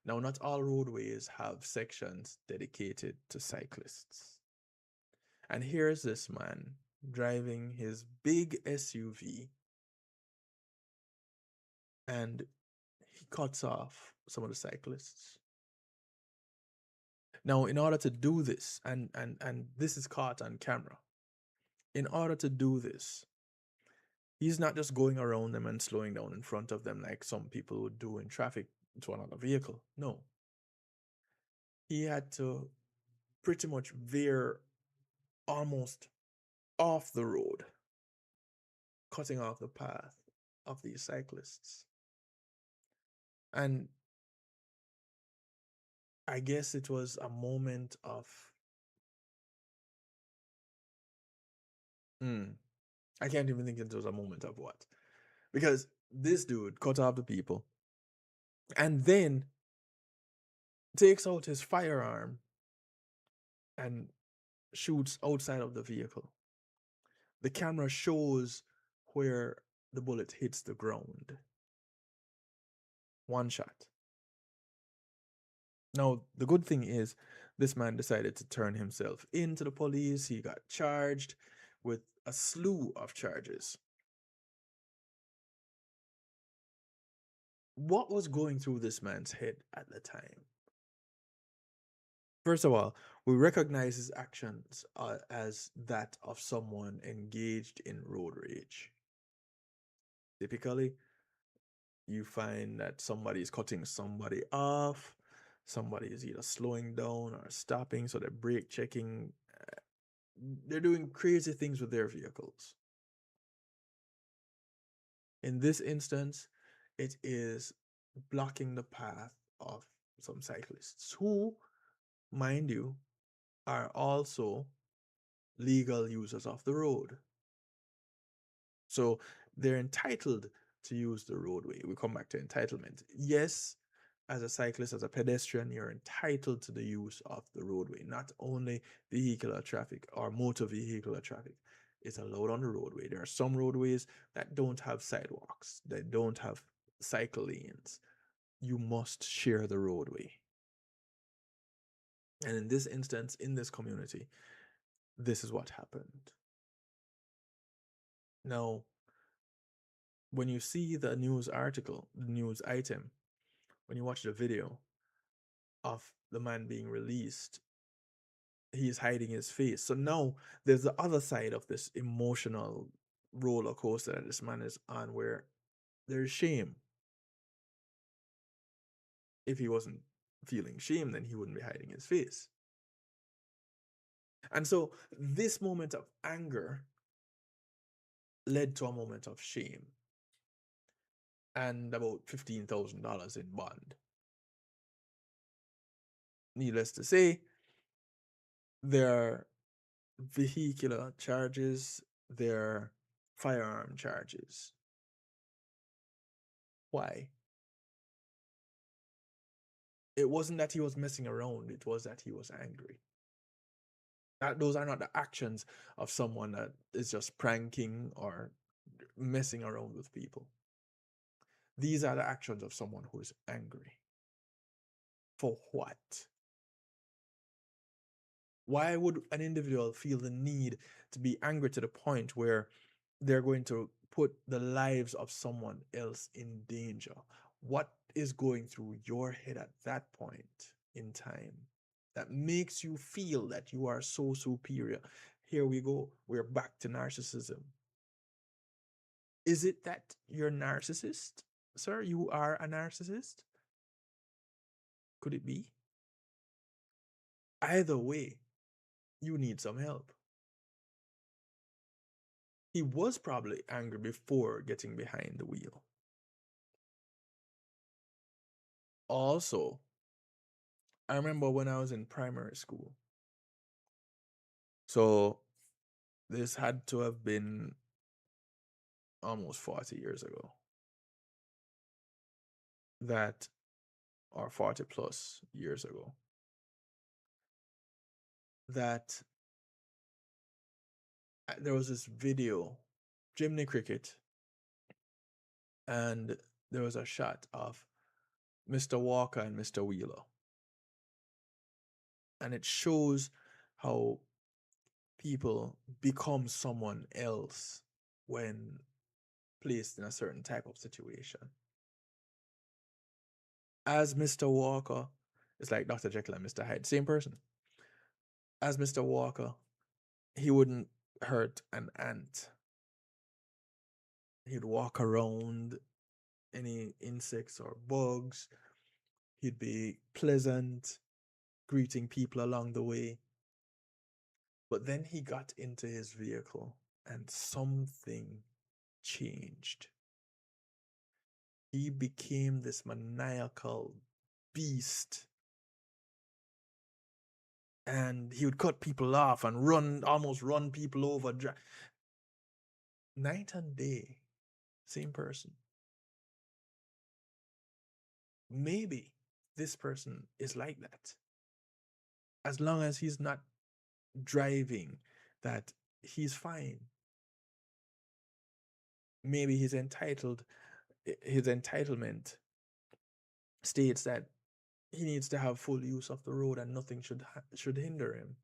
Now, not all roadways have sections dedicated to cyclists. And here's this man driving his big SUV and he cuts off some of the cyclists. Now, in order to do this, and this is caught on camera, in order to do this, he's not just going around them and slowing down in front of them like some people would do in traffic to another vehicle. No. He had to pretty much veer almost off the road, cutting off the path of these cyclists. And I guess it was a moment of I can't even think it was a moment of what. Because this dude cut off the people and then takes out his firearm and shoots outside of the vehicle. The camera shows where the bullet hits the ground. One shot. Now, the good thing is, this man decided to turn himself into the police. He got charged with a slew of charges. What was going through this man's head at the time? First of all, we recognize his actions as that of someone engaged in road rage. Typically, you find that somebody is cutting somebody off, somebody is either slowing down or stopping, so they're brake checking. They're doing crazy things with their vehicles. In this instance, it is blocking the path of some cyclists who, mind you, are also legal users of the road. So they're entitled to use the roadway. We come back to entitlement. Yes, as a cyclist, as a pedestrian, you're entitled to the use of the roadway. Not only vehicular traffic or motor vehicular traffic is allowed on the roadway. There are some roadways that don't have sidewalks, that don't have cycle lanes. You must share the roadway. And in this instance, in this community, this is what happened. Now, when you see the news article, the news item, when you watch the video of the man being released, he's hiding his face. So now there's the other side of this emotional roller coaster that this man is on, where there's shame. If he wasn't feeling shame, then he wouldn't be hiding his face. And so this moment of anger led to a moment of shame and about $15,000 in bond. Needless to say, there are vehicular charges, there are firearm charges. Why? It wasn't that he was messing around, it was that he was angry. Those are not the actions of someone that is just pranking or messing around with people. These are the actions of someone who is angry. For what? Why would an individual feel the need to be angry to the point where they're going to put the lives of someone else in danger? What is going through your head at that point in time that makes you feel that you are so superior? Here we go. We're back to narcissism. Is it that you're a narcissist, sir? You are a narcissist? Could it be? Either way, you need some help. He was probably angry before getting behind the wheel. Also, I remember when I was in primary school. So this had to have been almost 40 years ago. That, or 40 plus years ago. That there was this video, Jimmy Cricket, and there was a shot of Mr. Walker and Mr. Wheeler. And it shows how people become someone else when placed in a certain type of situation. As Mr. Walker, it's like Dr. Jekyll and Mr. Hyde, same person. As Mr. Walker, he wouldn't hurt an ant. He'd walk around any insects or bugs. He'd be pleasant, greeting people along the way. But then he got into his vehicle and something changed. He became this maniacal beast. And he would cut people off and almost run people over. Night and day, same person. Maybe this person is like that. As long as he's not driving, that he's fine. Maybe his entitlement states that he needs to have full use of the road and nothing should hinder him.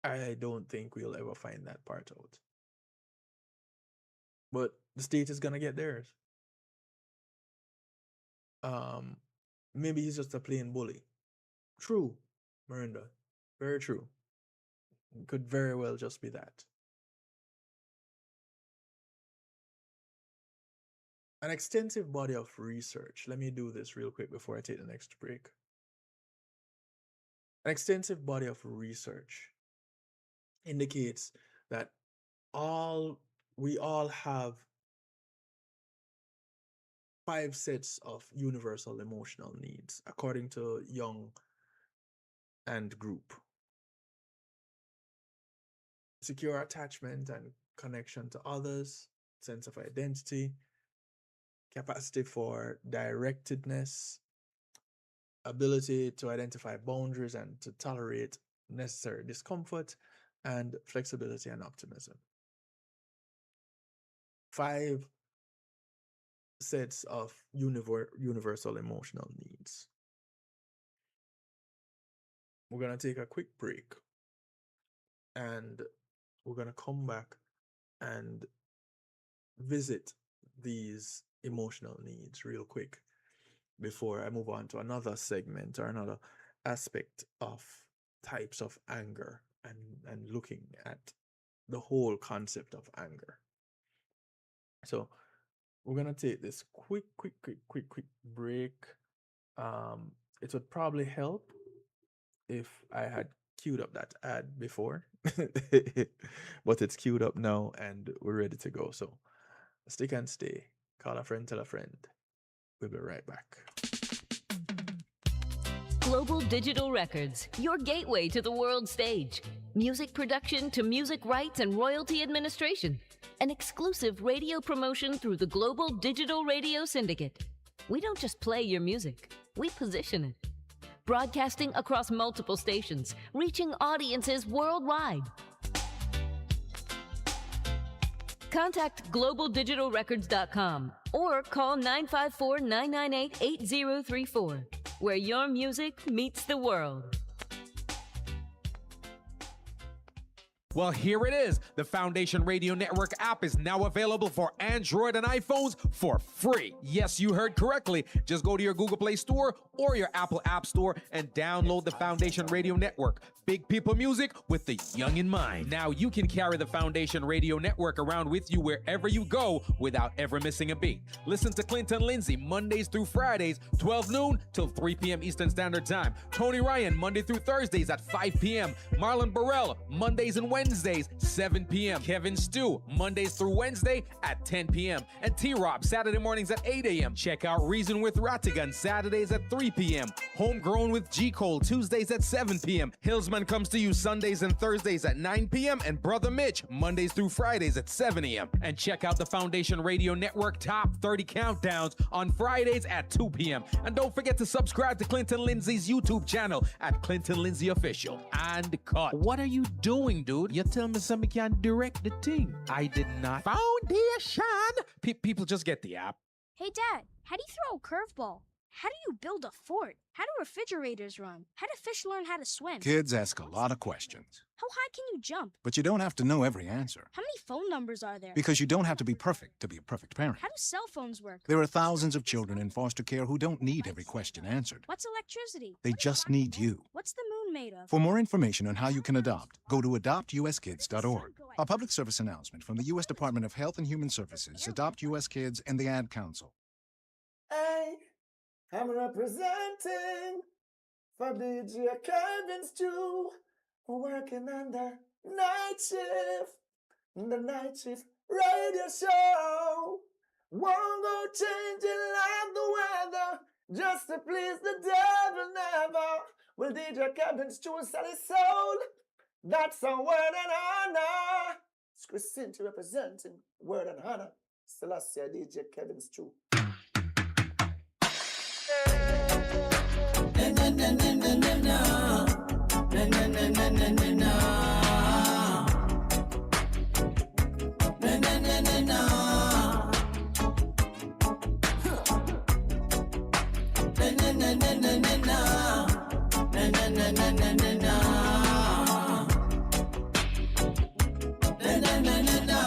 I don't think we'll ever find that part out. But the state is gonna get theirs. Maybe he's just a plain bully. True, Miranda. Very true. Could very well just be that. An extensive body of research. Let me do this real quick before I take the next break. An extensive body of research indicates that we all have 5 sets of universal emotional needs, according to Young and group. Secure attachment and connection to others, sense of identity, capacity for directedness, ability to identify boundaries and to tolerate necessary discomfort, and flexibility and optimism. 5 sets of universal emotional needs. We're going to take a quick break and we're going to come back and visit these emotional needs real quick before I move on to another segment or another aspect of types of anger and looking at the whole concept of anger. So we're going to take this quick break. It would probably help if I had queued up that ad before, but it's queued up now and we're ready to go. So stick and stay. Call a friend, tell a friend. We'll be right back. Global Digital Records, your gateway to the world stage. Music production to music rights and royalty administration. An exclusive radio promotion through the Global Digital Radio Syndicate. We don't just play your music, we position it. Broadcasting across multiple stations, reaching audiences worldwide. Contact globaldigitalrecords.com or call 954-998-8034, where your music meets the world. Well, here it is. The Foundation Radio Network app is now available for Android and iPhones for free. Yes, you heard correctly. Just go to your Google Play Store or your Apple App Store and download the Foundation Radio Network. Big people music with the young in mind. Now you can carry the Foundation Radio Network around with you wherever you go without ever missing a beat. Listen to Clinton Lindsay Mondays through Fridays, 12 noon till 3 p.m. Eastern Standard Time. Tony Ryan Monday through Thursdays at 5 p.m. Marlon Burrell Mondays and Wednesdays, 7 p.m. Kevin Stew Mondays through Wednesday at 10 p.m. And T-Rob Saturday mornings at 8 a.m. Check out Reason with Rattigan Saturdays at 3 p.m. Homegrown with G. Cole Tuesdays at 7 p.m. Hillsman comes to you Sundays and Thursdays at 9 p.m. and Brother Mitch Mondays through Fridays at 7 a.m. And check out the Foundation Radio Network Top 30 Countdowns on Fridays at 2 p.m. And don't forget to subscribe to Clinton Lindsay's YouTube channel at Clinton Lindsay Official. And cut. What are you doing, dude? You tell me somebody can't direct the thing. I did not. Foundation! People just get the app. Hey, Dad, how do you throw a curveball? How do you build a fort? How do refrigerators run? How do fish learn how to swim? Kids ask a lot of questions. How high can you jump? But you don't have to know every answer. How many phone numbers are there? Because you don't have to be perfect to be a perfect parent. How do cell phones work? There are thousands of children in foster care who don't need every question answered. What's electricity? They just need you. What's the moon made of? For more information on how you can adopt, go to adoptuskids.org. A public service announcement from the U.S. Department of Health and Human Services, Adopt U.S. Kids, and the Ad Council. Hey, I'm representing for DJ Kevin Stew, working on the night shift radio show. Won't go changing like the weather, just to please the devil never. Will DJ Kevin Stew sell his soul? That's a word and honor. It's Christine representing word and honor. Selassie DJ Kevin Stew. Na na na na na na na na na na na na na na na na na na na. Na na na na na na na na na na na na na na na na na na.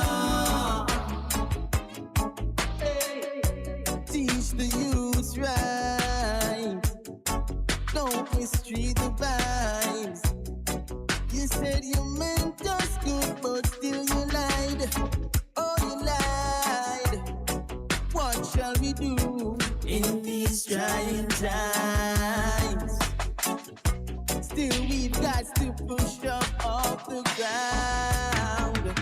Teach the youth right. Don't mistreat the vibes. You said you meant us good, but still you lied. Oh, you lied. Watch shall we do in these trying times? Still, we've got to push up off the ground.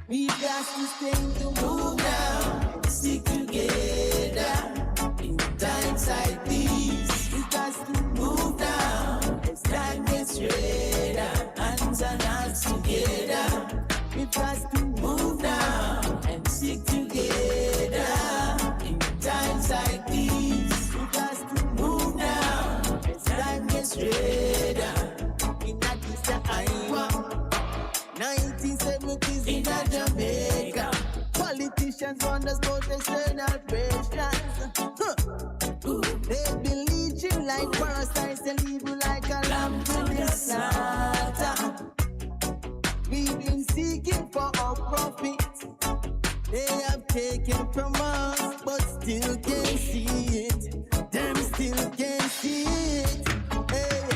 We've got to stay to move now, stick together in times like these. We've got to move now as time gets redder, hands and hearts together. We've got to move now and stick together in times like these. We've got to move now as time gets redder. In that is the Iowa, 1970s in a Jamaica. Politicians want us about external pressures. They've been leeching like parasites and leave you like a lamb to the slaughter. We've been seeking for our profit. They have taken from us, but still can't see it. Them still can't see it. Hey,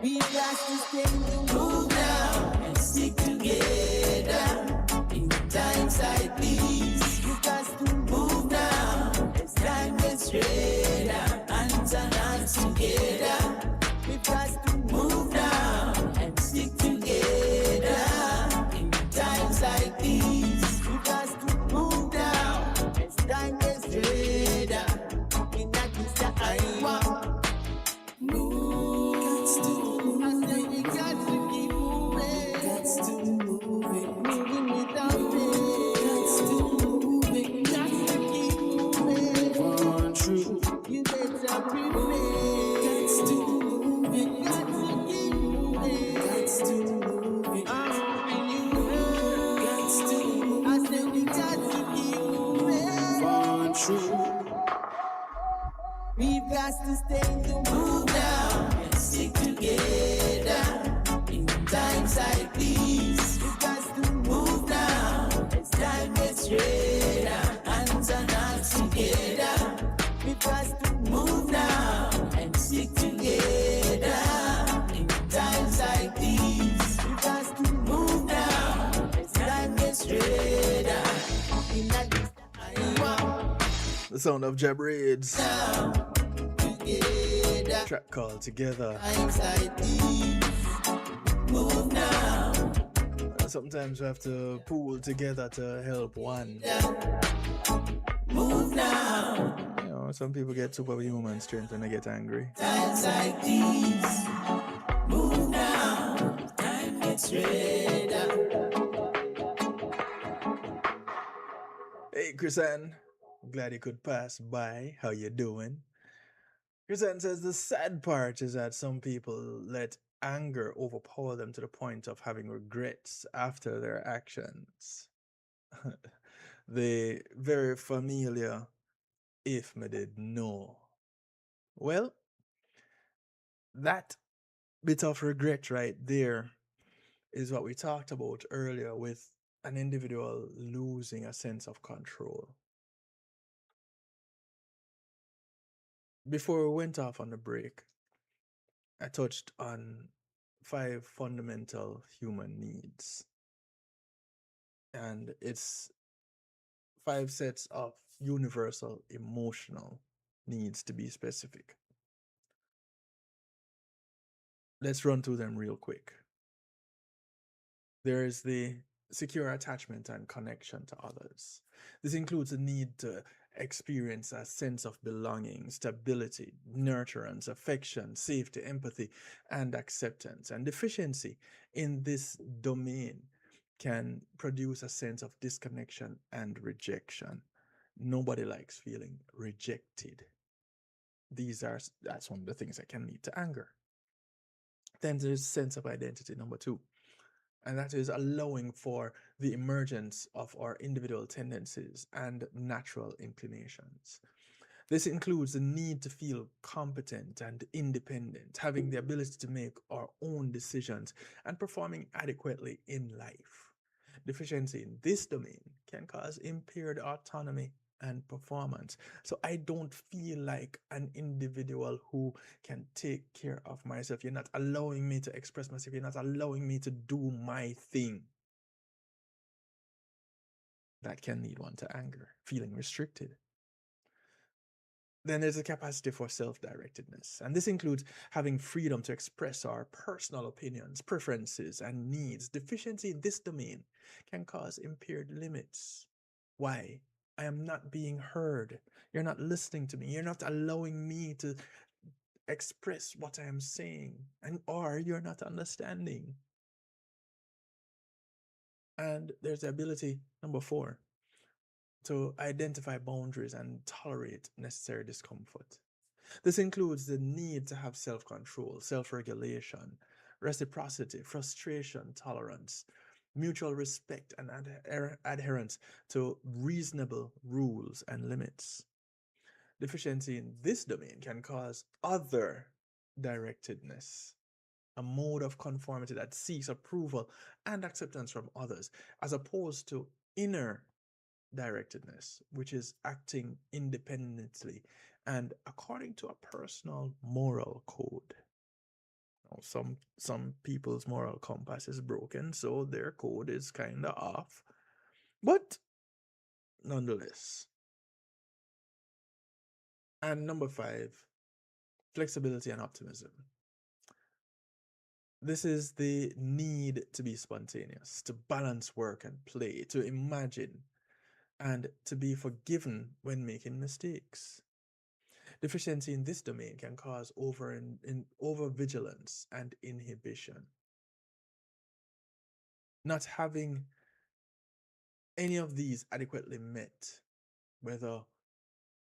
we've got to stay to move now and stick together in times like these. We've got to move now as time gets redder, hands and hands together. We've got to move now and stick together in times like these. We've got to move now as time gets redder. In that is the Iowa. Move. Got to move. I say we got to keep moving. Got to move it. Moving without fail. Got to move it. Got to keep moving. One true. You better prepare. Got to move it. Got to keep moving. Got to move it. I'm hoping you know. Got to move. I say we got to keep moving. One true. We've got to stay to move now and stick together in times like these. We've got to move now as time gets redder, hands and hearts together. We've got to move now and stick together in times like these. We've got to move now as time gets redder. In that is Iowa. The sound of Jab Raids. Track called Together. Move now. Sometimes we have to pool together to help one. Move now. You know, some people get superhuman strength when they get angry. Times like these. Move now. Time gets redder. Hey, Chrisanne. I'm glad you could pass by. How you doing? Chrisanne says the sad part is that some people let anger overpower them to the point of having regrets after their actions. The very familiar if me did know. Well, that bit of regret right there is what we talked about earlier with an individual losing a sense of control. Before we went off on the break, I touched on 5 fundamental human needs. And it's 5 sets of universal emotional needs, to be specific. Let's run through them real quick. There is the secure attachment and connection to others. This includes the need to experience a sense of belonging, stability, nurturance, affection, safety, empathy, and acceptance. And deficiency in this domain can produce a sense of disconnection and rejection. Nobody likes feeling rejected. That's one of the things that can lead to anger. Then there's sense of identity, number 2. And that is allowing for the emergence of our individual tendencies and natural inclinations. This includes the need to feel competent and independent, having the ability to make our own decisions, and performing adequately in life. Deficiency in this domain can cause impaired autonomy and performance. So I don't feel like an individual who can take care of myself. You're not allowing me to express myself. You're not allowing me to do my thing. That can lead one to anger, feeling restricted. Then there's a capacity for self-directedness, and this includes having freedom to express our personal opinions, preferences, and needs. Deficiency in this domain can cause impaired limits. Why? I am not being heard. You're not listening to me. You're not allowing me to express what I am saying, or you're not understanding. And there's the ability, number 4, to identify boundaries and tolerate necessary discomfort. This includes the need to have self-control, self-regulation, reciprocity, frustration, tolerance, mutual respect, and adherence to reasonable rules and limits. Deficiency in this domain can cause other directedness, a mode of conformity that seeks approval and acceptance from others, as opposed to inner directedness, which is acting independently and according to a personal moral code. Now, some people's moral compass is broken, so their code is kind of off, but nonetheless. And number 5, flexibility and optimism. This is the need to be spontaneous, to balance work and play, to imagine, and to be forgiven when making mistakes. Deficiency in this domain can cause overvigilance and inhibition. Not having any of these adequately met, whether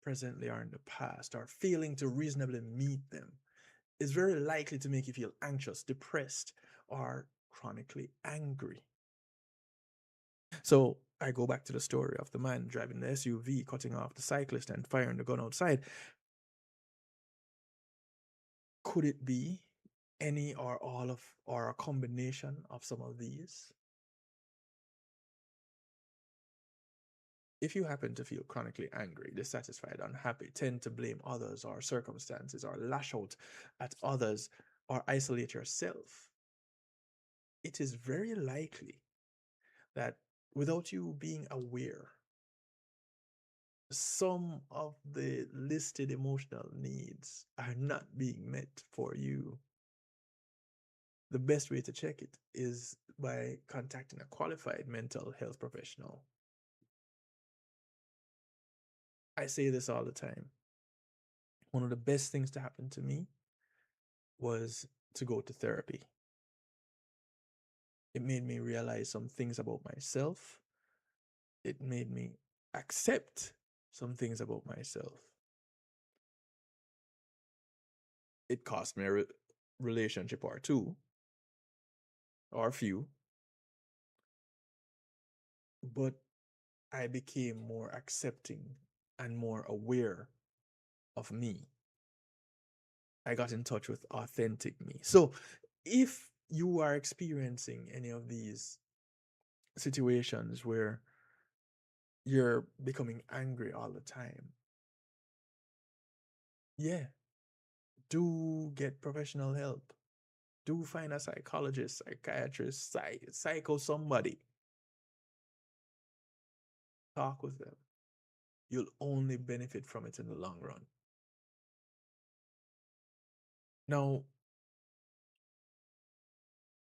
presently or in the past, or failing to reasonably meet them, is very likely to make you feel anxious, depressed, or chronically angry. So I go back to the story of the man driving the SUV, cutting off the cyclist and firing the gun outside. Could it be any or all of, or a combination of some of these? If you happen to feel chronically angry, dissatisfied, unhappy, tend to blame others or circumstances, or lash out at others, or isolate yourself, it is very likely that without you being aware, some of the listed emotional needs are not being met for you. The best way to check it is by contacting a qualified mental health professional. I say this all the time. One of the best things to happen to me was to go to therapy. It made me realize some things about myself. It made me accept some things about myself. It cost me a relationship or two, or a few, but I became more accepting and more aware of me. I got in touch with authentic me. So if you are experiencing any of these situations where you're becoming angry all the time, yeah, do get professional help. Do find a psychologist, psychiatrist, psycho somebody. Talk with them. You'll only benefit from it in the long run. Now,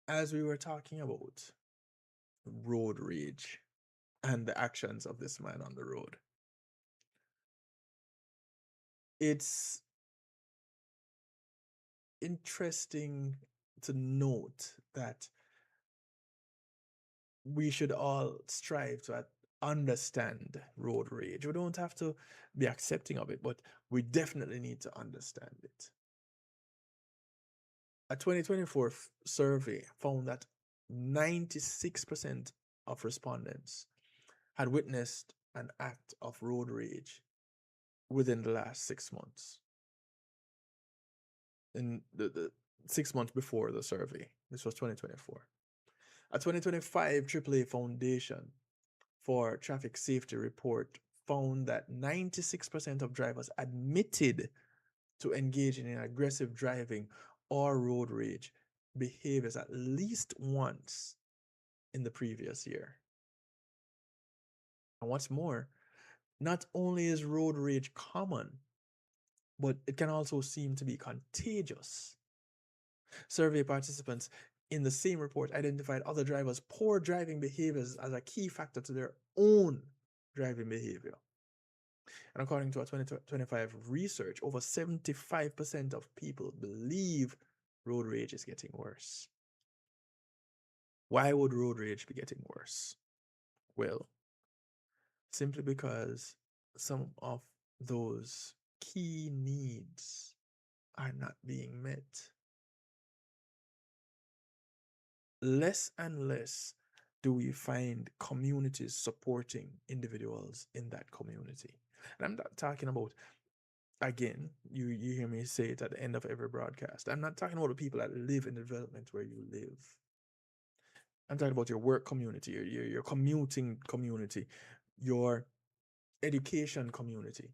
as we were talking about road rage and the actions of this man on the road, it's interesting to note that we should all strive to understand road rage. We don't have to be accepting of it, but we definitely need to understand it. A 2024 survey found that 96% of respondents had witnessed an act of road rage within the last 6 months. In the 6 months before the survey, this was 2024. A 2025 AAA Foundation for Traffic Safety report found that 96% of drivers admitted to engaging in aggressive driving or road rage behaviors at least once in the previous year. And what's more, not only is road rage common, but it can also seem to be contagious. Survey participants in the same report identified other drivers' poor driving behaviors as a key factor to their own driving behavior. And according to a 2025 research, over 75% of people believe road rage is getting worse. Why would road rage be getting worse? Well, simply because some of those key needs are not being met. Less and less do we find communities supporting individuals in that community. And I'm not talking about, again, you hear me say it at the end of every broadcast. I'm not talking about the people that live in the development where you live. I'm talking about your work community, your commuting community, your education community.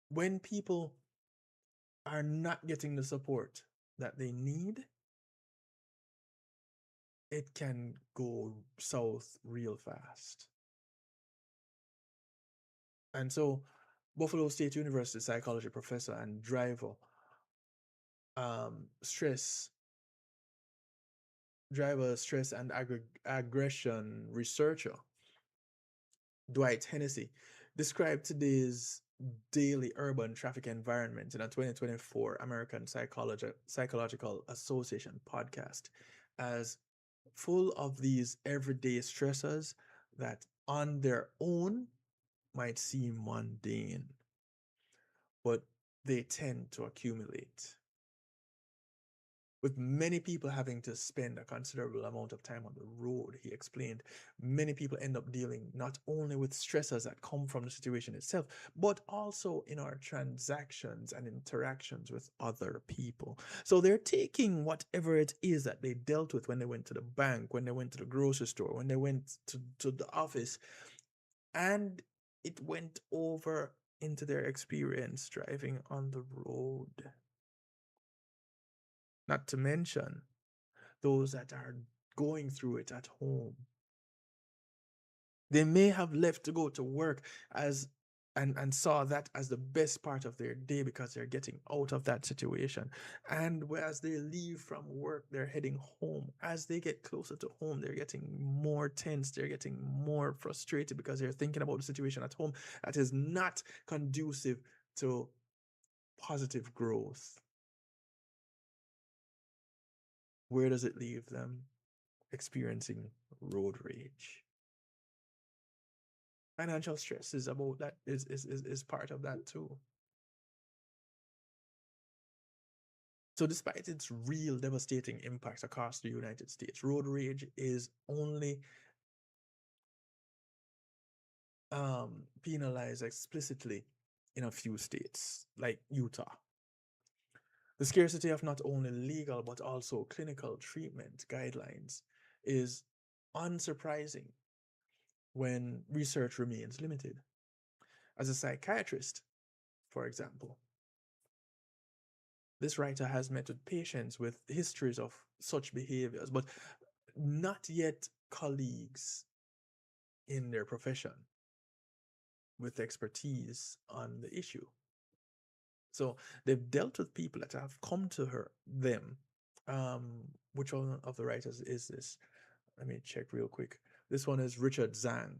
When people are not getting the support that they need, it can go south real fast. And so, Buffalo State University psychology professor and driver, stress and aggression researcher Dwight Hennessy described today's daily urban traffic environment in a 2024 American Psychological Association podcast as full of these everyday stressors that on their own might seem mundane, but they tend to accumulate. With many people having to spend a considerable amount of time on the road, he explained, many people end up dealing not only with stressors that come from the situation itself, but also in our transactions and interactions with other people. So they're taking whatever it is that they dealt with when they went to the bank, when they went to the grocery store, when they went to the office, and it went over into their experience driving on the road. Not to mention those that are going through it at home. They may have left to go to work and saw that as the best part of their day because they're getting out of that situation. And whereas they leave from work, they're heading home. As they get closer to home, they're getting more tense, they're getting more frustrated because they're thinking about the situation at home that is not conducive to positive growth. Where does it leave them? Experiencing road rage. Financial stress is about that, is part of that too. So despite its real devastating impact across the United States, road rage is only penalized explicitly in a few states, like Utah. The scarcity of not only legal but also clinical treatment guidelines is unsurprising when research remains limited. As a psychiatrist, for example, this writer has met with patients with histories of such behaviors, but not yet colleagues in their profession with expertise on the issue. So they've dealt with people that have come to them. Which one of the writers is this? Let me check real quick. This one is Richard Zhang.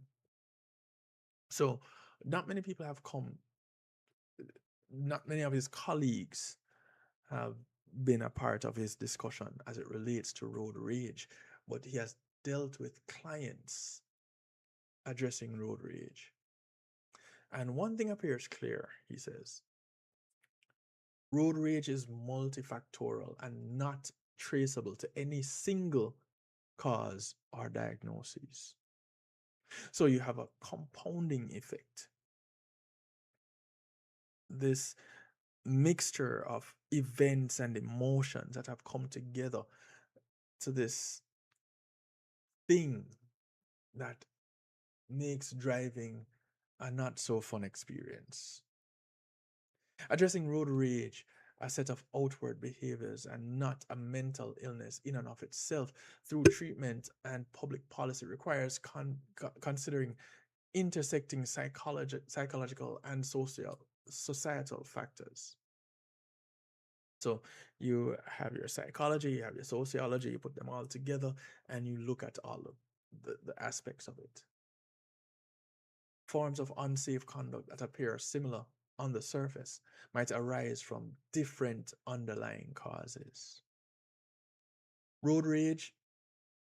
So not many people have come, not many of his colleagues have been a part of his discussion as it relates to road rage, but he has dealt with clients addressing road rage. And one thing appears clear, he says. Road rage is multifactorial and not traceable to any single cause or diagnosis. So you have a compounding effect. This mixture of events and emotions that have come together to this thing that makes driving a not so fun experience. Addressing road rage, a set of outward behaviors and not a mental illness in and of itself through treatment and public policy requires considering intersecting psychological and societal factors. So you have your psychology, you have your sociology, you put them all together and you look at all of the aspects of it. Forms of unsafe conduct that appear similar on the surface might arise from different underlying causes. Road rage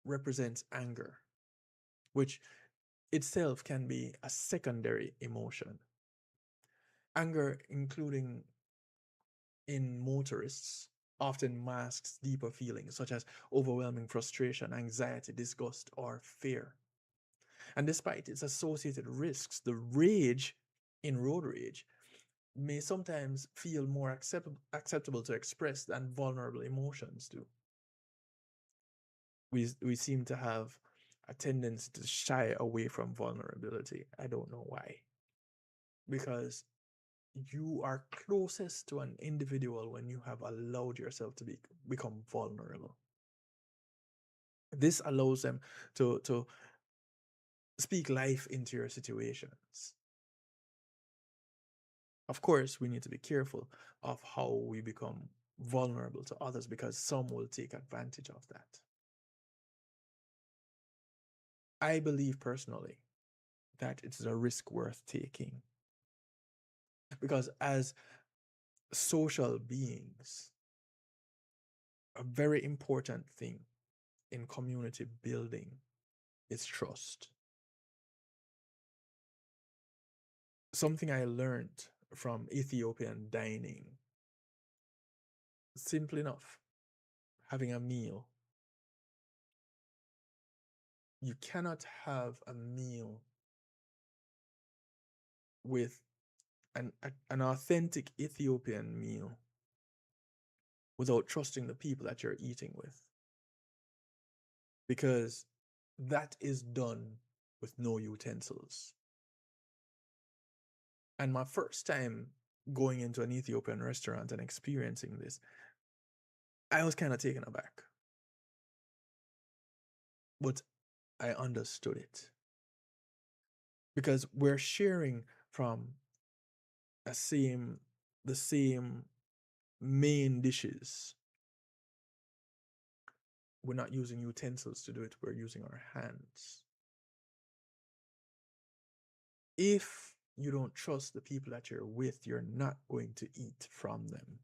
represents anger, which itself can be a secondary emotion. Anger, including in motorists, often masks deeper feelings such as overwhelming frustration, anxiety, disgust, or fear. And despite its associated risks, the rage in road rage may sometimes feel more acceptable to express than vulnerable emotions do. We seem to have a tendency to shy away from vulnerability. I don't know why. Because you are closest to an individual when you have allowed yourself to become vulnerable. This allows them to speak life into your situations. Of course, we need to be careful of how we become vulnerable to others because some will take advantage of that. I believe personally that it's a risk worth taking because as social beings, a very important thing in community building is trust. Something I learned from Ethiopian dining, simple enough, having a meal. You cannot have a meal with an authentic Ethiopian meal without trusting the people that you're eating with. Because that is done with no utensils. And my first time going into an Ethiopian restaurant and experiencing this, I was kind of taken aback. But I understood it. Because we're sharing from the same main dishes. We're not using utensils to do it, we're using our hands. If you don't trust the people that you're with, you're not going to eat from them.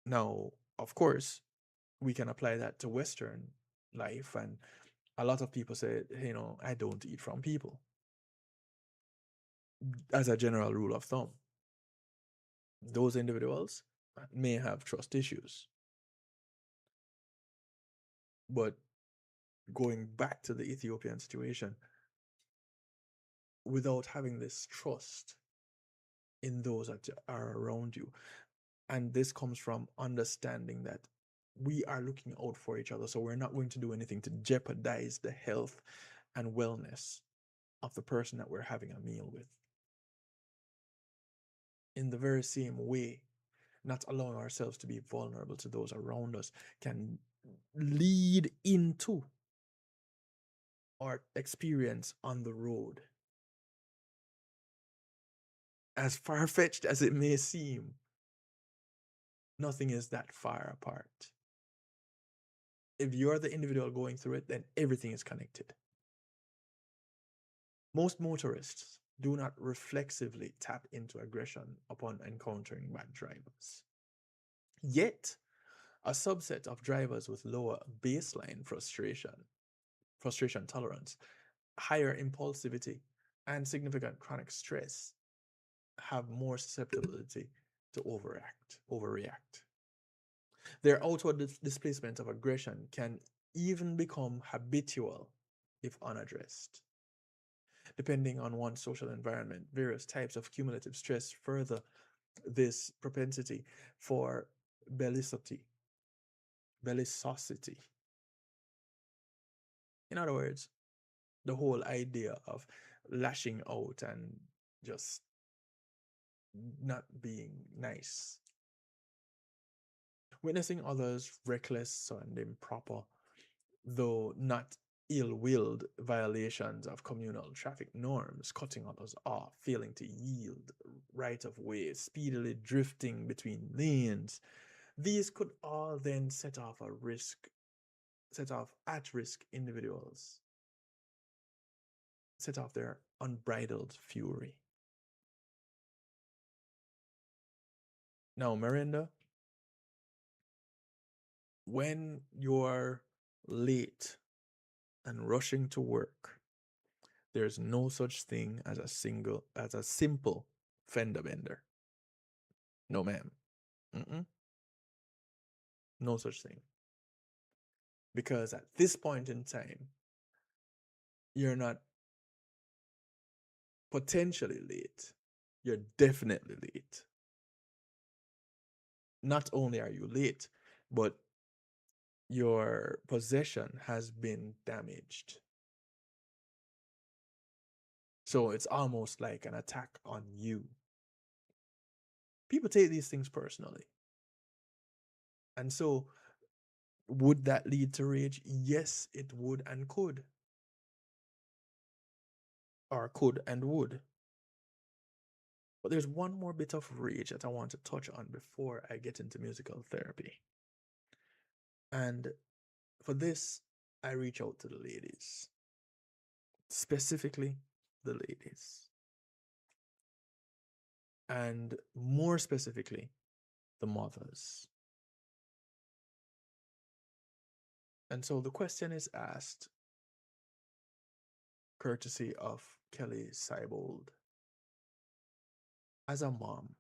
Now, of course, we can apply that to Western life, and a lot of people say, I don't eat from people. As a general rule of thumb, those individuals may have trust issues. But going back to the Ethiopian situation, without having this trust in those that are around you, and this comes from understanding that we are looking out for each other, so we're not going to do anything to jeopardize the health and wellness of the person that we're having a meal with. In the very same way, not allowing ourselves to be vulnerable to those around us can lead into our experience on the road. As far-fetched as it may seem, nothing is that far apart. If you're the individual going through it, then everything is connected. Most motorists do not reflexively tap into aggression upon encountering bad drivers. Yet, a subset of drivers with lower baseline frustration tolerance, higher impulsivity, and significant chronic stress have more susceptibility to overreact. Their outward displacement of aggression can even become habitual if unaddressed. Depending on one's social environment, various types of cumulative stress further this propensity for bellicosity. In other words, the whole idea of lashing out and just not being nice. Witnessing others reckless and improper, though not ill-willed violations of communal traffic norms, cutting others off, failing to yield right of way, speedily drifting between lanes. These could all then set off at-risk individuals, set off their unbridled fury. Now, Miranda, when you're late and rushing to work, there's no such thing as a simple fender bender. No, ma'am. No such thing. Because at this point in time, you're not potentially late. You're definitely late. Not only are you late, but your possession has been damaged. So it's almost like an attack on you. People take these things personally. And so, would that lead to rage? Yes, it would and could. Or could and would. But there's one more bit of rage that I want to touch on before I get into musical therapy. And for this, I reach out to the ladies. Specifically, the ladies. And more specifically, the mothers. And so the question is asked, courtesy of Kelly Seibold. As a mom,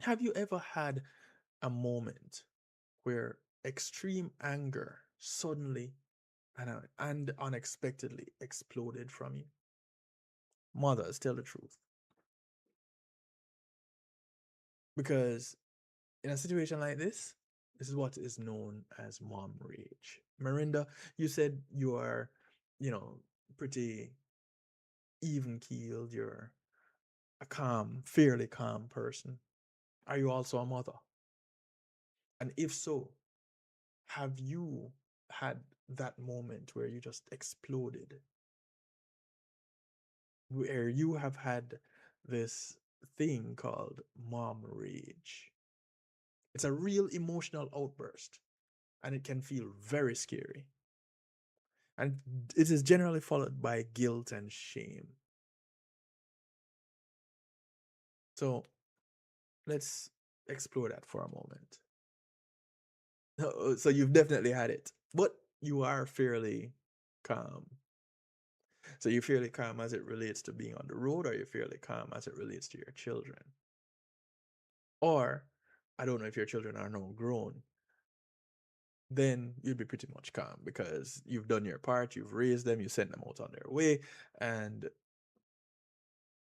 have you ever had a moment where extreme anger suddenly and unexpectedly exploded from you? Mothers, tell the truth. Because in a situation like this is what is known as mom rage. Miranda, you said you are, pretty even-keeled. You're a fairly calm person. Are you also a mother? And if so, have you had that moment where you just exploded? Where you have had this thing called mom rage? It's a real emotional outburst, and it can feel very scary. And it is generally followed by guilt and shame. So let's explore that for a moment. So you've definitely had it, but you are fairly calm. So you're fairly calm as it relates to being on the road, or you're fairly calm as it relates to your children? Or, I don't know if your children are now grown, then you'd be pretty much calm because you've done your part, you've raised them, you sent them out on their way, and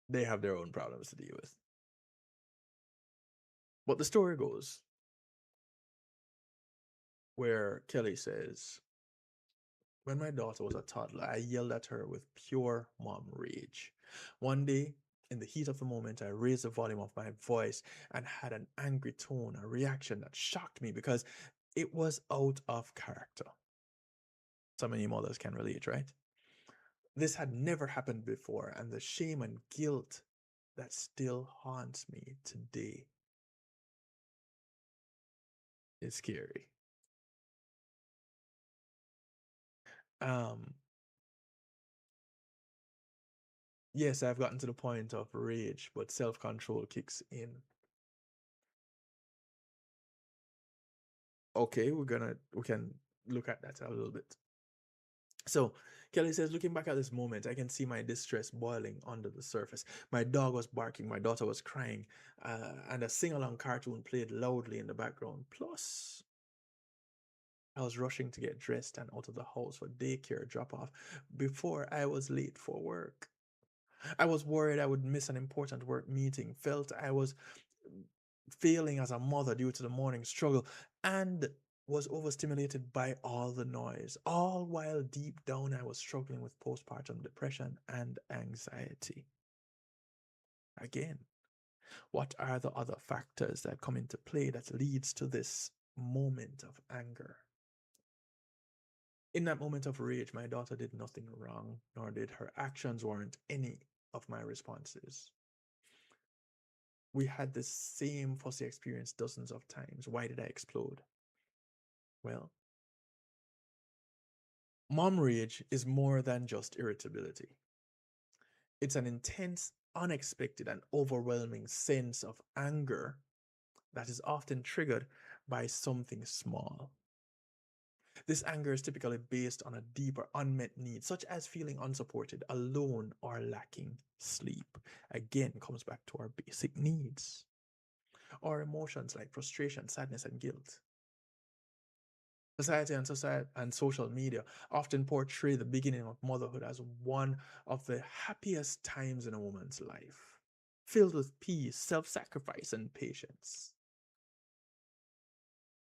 they have their own problems to deal with. But the story goes where Kelly says, when my daughter was a toddler, I yelled at her with pure mom rage. One day, in the heat of the moment, I raised the volume of my voice and had an angry tone, a reaction that shocked me because it was out of character. So many mothers can relate, right? This had never happened before, and the shame and guilt that still haunts me today is scary. Yes, I've gotten to the point of rage, but self-control kicks in. Okay, we can look at that a little bit. So Kelly says, looking back at this moment, I can see my distress boiling under the surface. My dog was barking, my daughter was crying, and a sing-along cartoon played loudly in the background. Plus, I was rushing to get dressed and out of the house for daycare drop-off before I was late for work. I was worried I would miss an important work meeting, felt I was failing as a mother due to the morning struggle, and was overstimulated by all the noise, all while deep down I was struggling with postpartum depression and anxiety. Again, what are the other factors that come into play that leads to this moment of anger? In that moment of rage, my daughter did nothing wrong, nor did her actions warrant any of my responses. We had the same fussy experience dozens of times. Why did I explode? Well, mom rage is more than just irritability. It's an intense, unexpected, and overwhelming sense of anger that is often triggered by something small. This anger is typically based on a deeper unmet need, such as feeling unsupported, alone, or lacking sleep. Again, comes back to our basic needs. Or emotions like frustration, sadness, and guilt. Society and social media often portray the beginning of motherhood as one of the happiest times in a woman's life, filled with peace, self-sacrifice, and patience.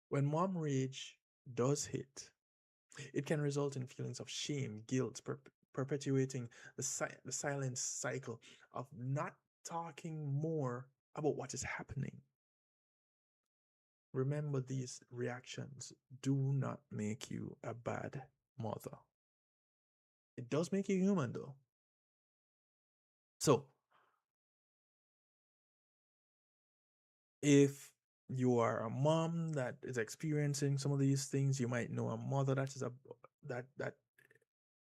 When mom rage does hit, it can result in feelings of shame, guilt, perpetuating the silent cycle of not talking more about what is happening. Remember, these reactions do not make you a bad mother. It does make you human, though. So, if you are a mom that is experiencing some of these things, you might know a mother that is that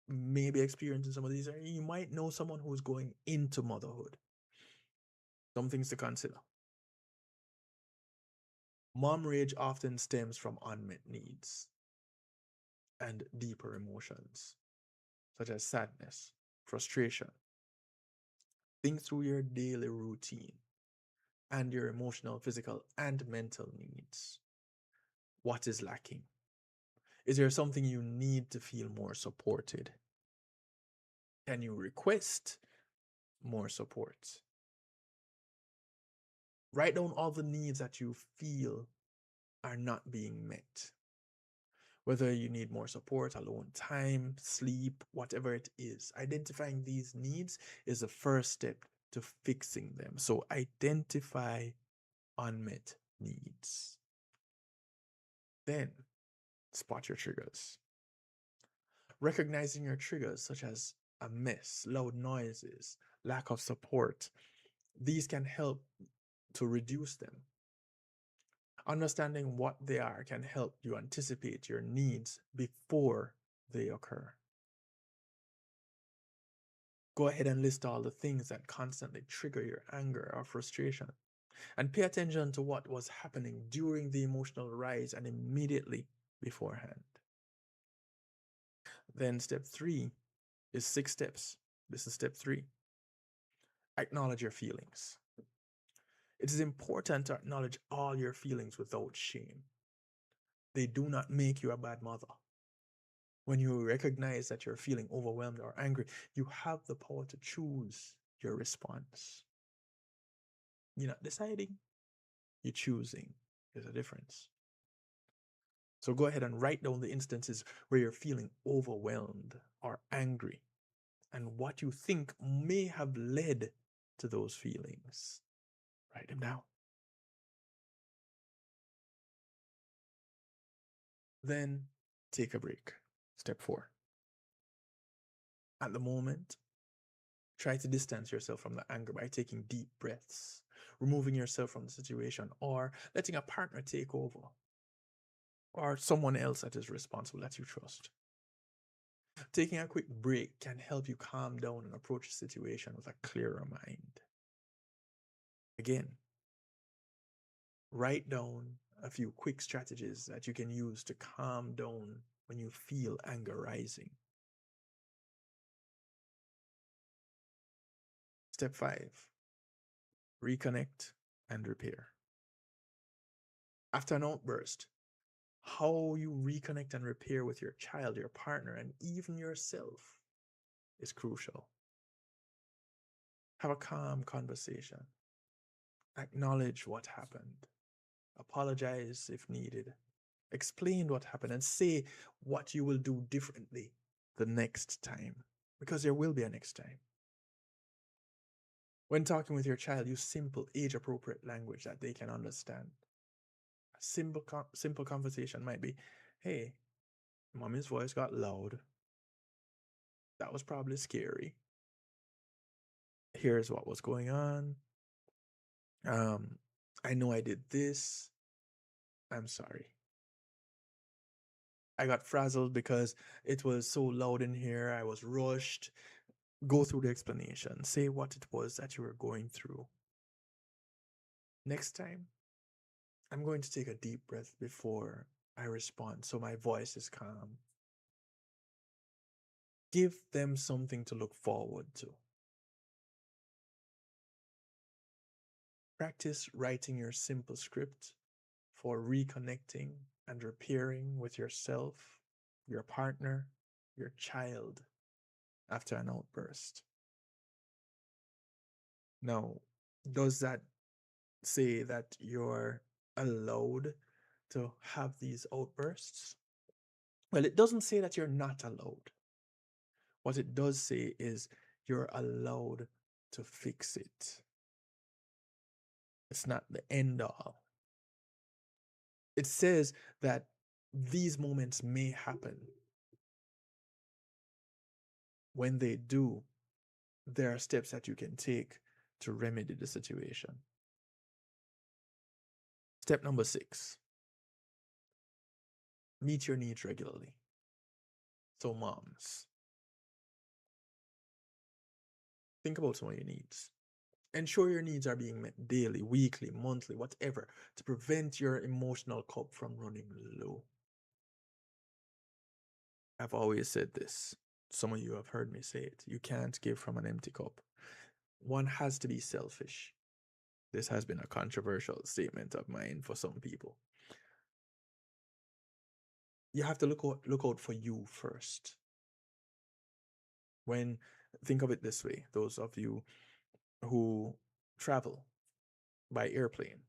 may be experiencing some of these, or you might know someone who's going into motherhood. Some things to consider. Mom rage often stems from unmet needs and deeper emotions, such as sadness, frustration. Think through your daily routine and your emotional, physical, and mental needs. What is lacking? Is there something you need to feel more supported? Can you request more support? Write down all the needs that you feel are not being met. Whether you need more support, alone time, sleep, whatever it is, identifying these needs is the first step to fixing them. So identify unmet needs. Then spot your triggers. Recognizing your triggers, such as a mess, loud noises, lack of support, these can help to reduce them. Understanding what they are can help you anticipate your needs before they occur. Go ahead and list all the things that constantly trigger your anger or frustration, and pay attention to what was happening during the emotional rise and immediately beforehand. Then step 3 is 6 steps. This is step 3. Acknowledge your feelings. It is important to acknowledge all your feelings without shame. They do not make you a bad mother. When you recognize that you're feeling overwhelmed or angry, you have the power to choose your response. You're not deciding, you're choosing. There's a difference. So go ahead and write down the instances where you're feeling overwhelmed or angry and what you think may have led to those feelings. Write them down. Then take a break. Step 4. At the moment, try to distance yourself from the anger by taking deep breaths, removing yourself from the situation, or letting a partner take over, or someone else that is responsible that you trust. Taking a quick break can help you calm down and approach the situation with a clearer mind. Again, write down a few quick strategies that you can use to calm down when you feel anger rising. Step 5, reconnect and repair. After an outburst, how you reconnect and repair with your child, your partner, and even yourself is crucial. Have a calm conversation. Acknowledge what happened. Apologize if needed. Explain what happened and say what you will do differently the next time, because there will be a next time. When talking with your child, use simple, age-appropriate language that they can understand. A simple conversation might be, "Hey, Mommy's voice got loud. That was probably scary. Here's what was going on. I know I did this. I'm sorry. I got frazzled because it was so loud in here. I was rushed. Go through the explanation. Say what it was that you were going through. Next time, I'm going to take a deep breath before I respond so my voice is calm. Give them something to look forward to. Practice writing your simple script for reconnecting and repairing with yourself, your partner, your child after an outburst. Now, does that say that you're allowed to have these outbursts? Well, it doesn't say that you're not allowed. What it does say is you're allowed to fix it. It's not the end all. It says that these moments may happen. When they do, there are steps that you can take to remedy the situation. Step number 6. Meet your needs regularly. So moms, think about some of your needs. Ensure your needs are being met daily, weekly, monthly, whatever, to prevent your emotional cup from running low. I've always said this. Some of you have heard me say it. You can't give from an empty cup. One has to be selfish. This has been a controversial statement of mine for some people. You have to look out for you first. Think of it this way, those of you who travel by airplane,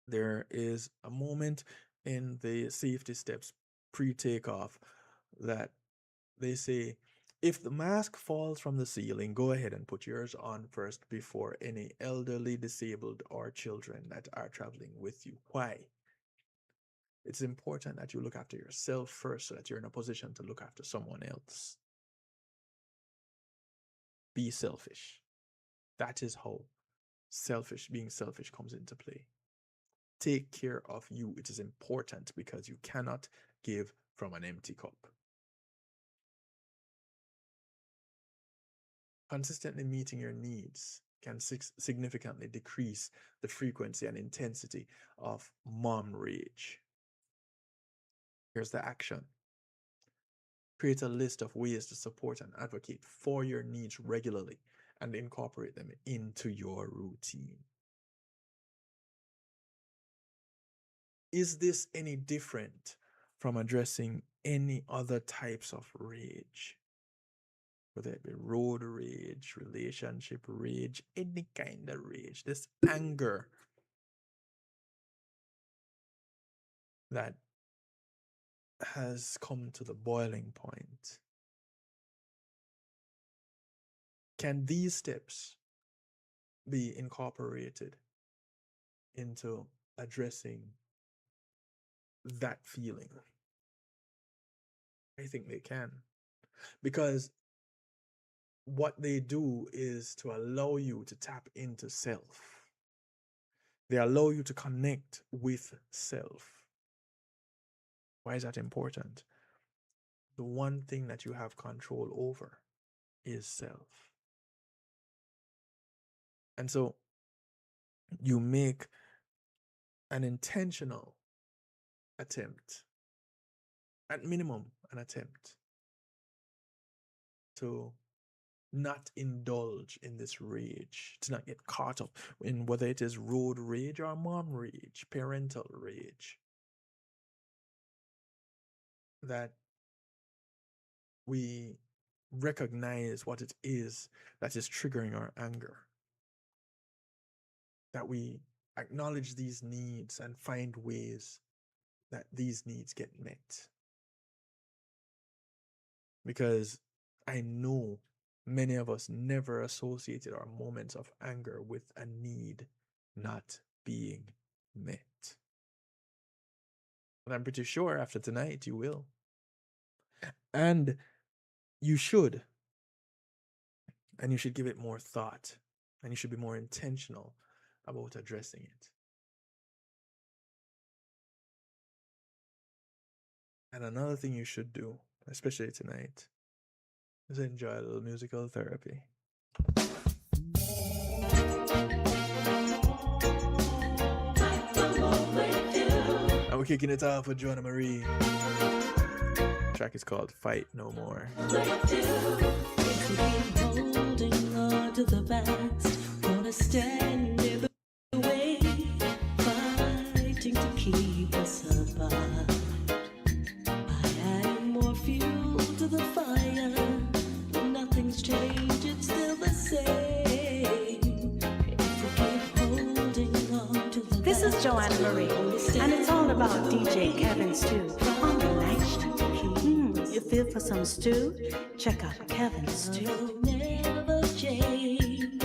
there is a moment in the safety steps pre-takeoff that they say, if the mask falls from the ceiling, go ahead and put yours on first before any elderly, disabled, or children that are traveling with you. Why? It's important that you look after yourself first so that you're in a position to look after someone else. Be selfish. That is how being selfish comes into play. Take care of you. It is important because you cannot give from an empty cup. Consistently meeting your needs can significantly decrease the frequency and intensity of mom rage. Here's the action. Create a list of ways to support and advocate for your needs regularly and incorporate them into your routine. Is this any different from addressing any other types of rage? Whether it be road rage, relationship rage, any kind of rage, this anger that has come to the boiling point. Can these steps be incorporated into addressing that feeling? I think they can, because what they do is to allow you to tap into self. They allow you to connect with self. Why is that important? The one thing that you have control over is self. And so you make an intentional attempt, at minimum an attempt, to not indulge in this rage, to not get caught up in whether it is road rage or mom rage, parental rage. That we recognize what it is that is triggering our anger. That we acknowledge these needs and find ways that these needs get met. Because I know many of us never associated our moments of anger with a need not being met. And I'm pretty sure after tonight you will. And you should. And you should give it more thought. And you should be more intentional about addressing it. And another thing you should do, especially tonight, is enjoy a little musical therapy. And we're kicking it off with Joanna Marie. The track is called Fight No More. Holding on to the past, gonna stand in the way, fighting to keep us apart. By adding more fuel to the fire, nothing's changed, it's still the same. If we keep holding on to the This is Joanna Marie, and it's all about DJ Kevin Stew on the night shift. You feel for some stew? Check out Kevin Stew. Never change,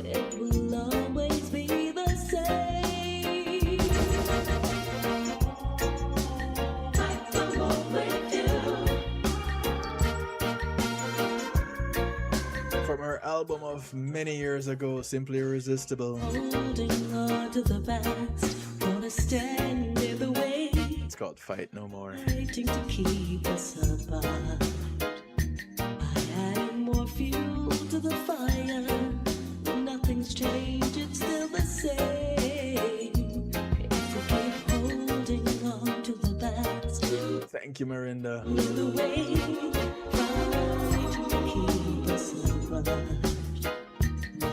it will always be the same. Fight the moment From her album of many years ago, Simply Irresistible. holding on to the past, gonna stand in the way, It's called Fight No More. fighting to keep us apart. By adding more fuel to the fire, nothing's changed, it's still the same. If we keep holding on to the past, Thank you, Miranda. in the way, fighting to keep us apart. My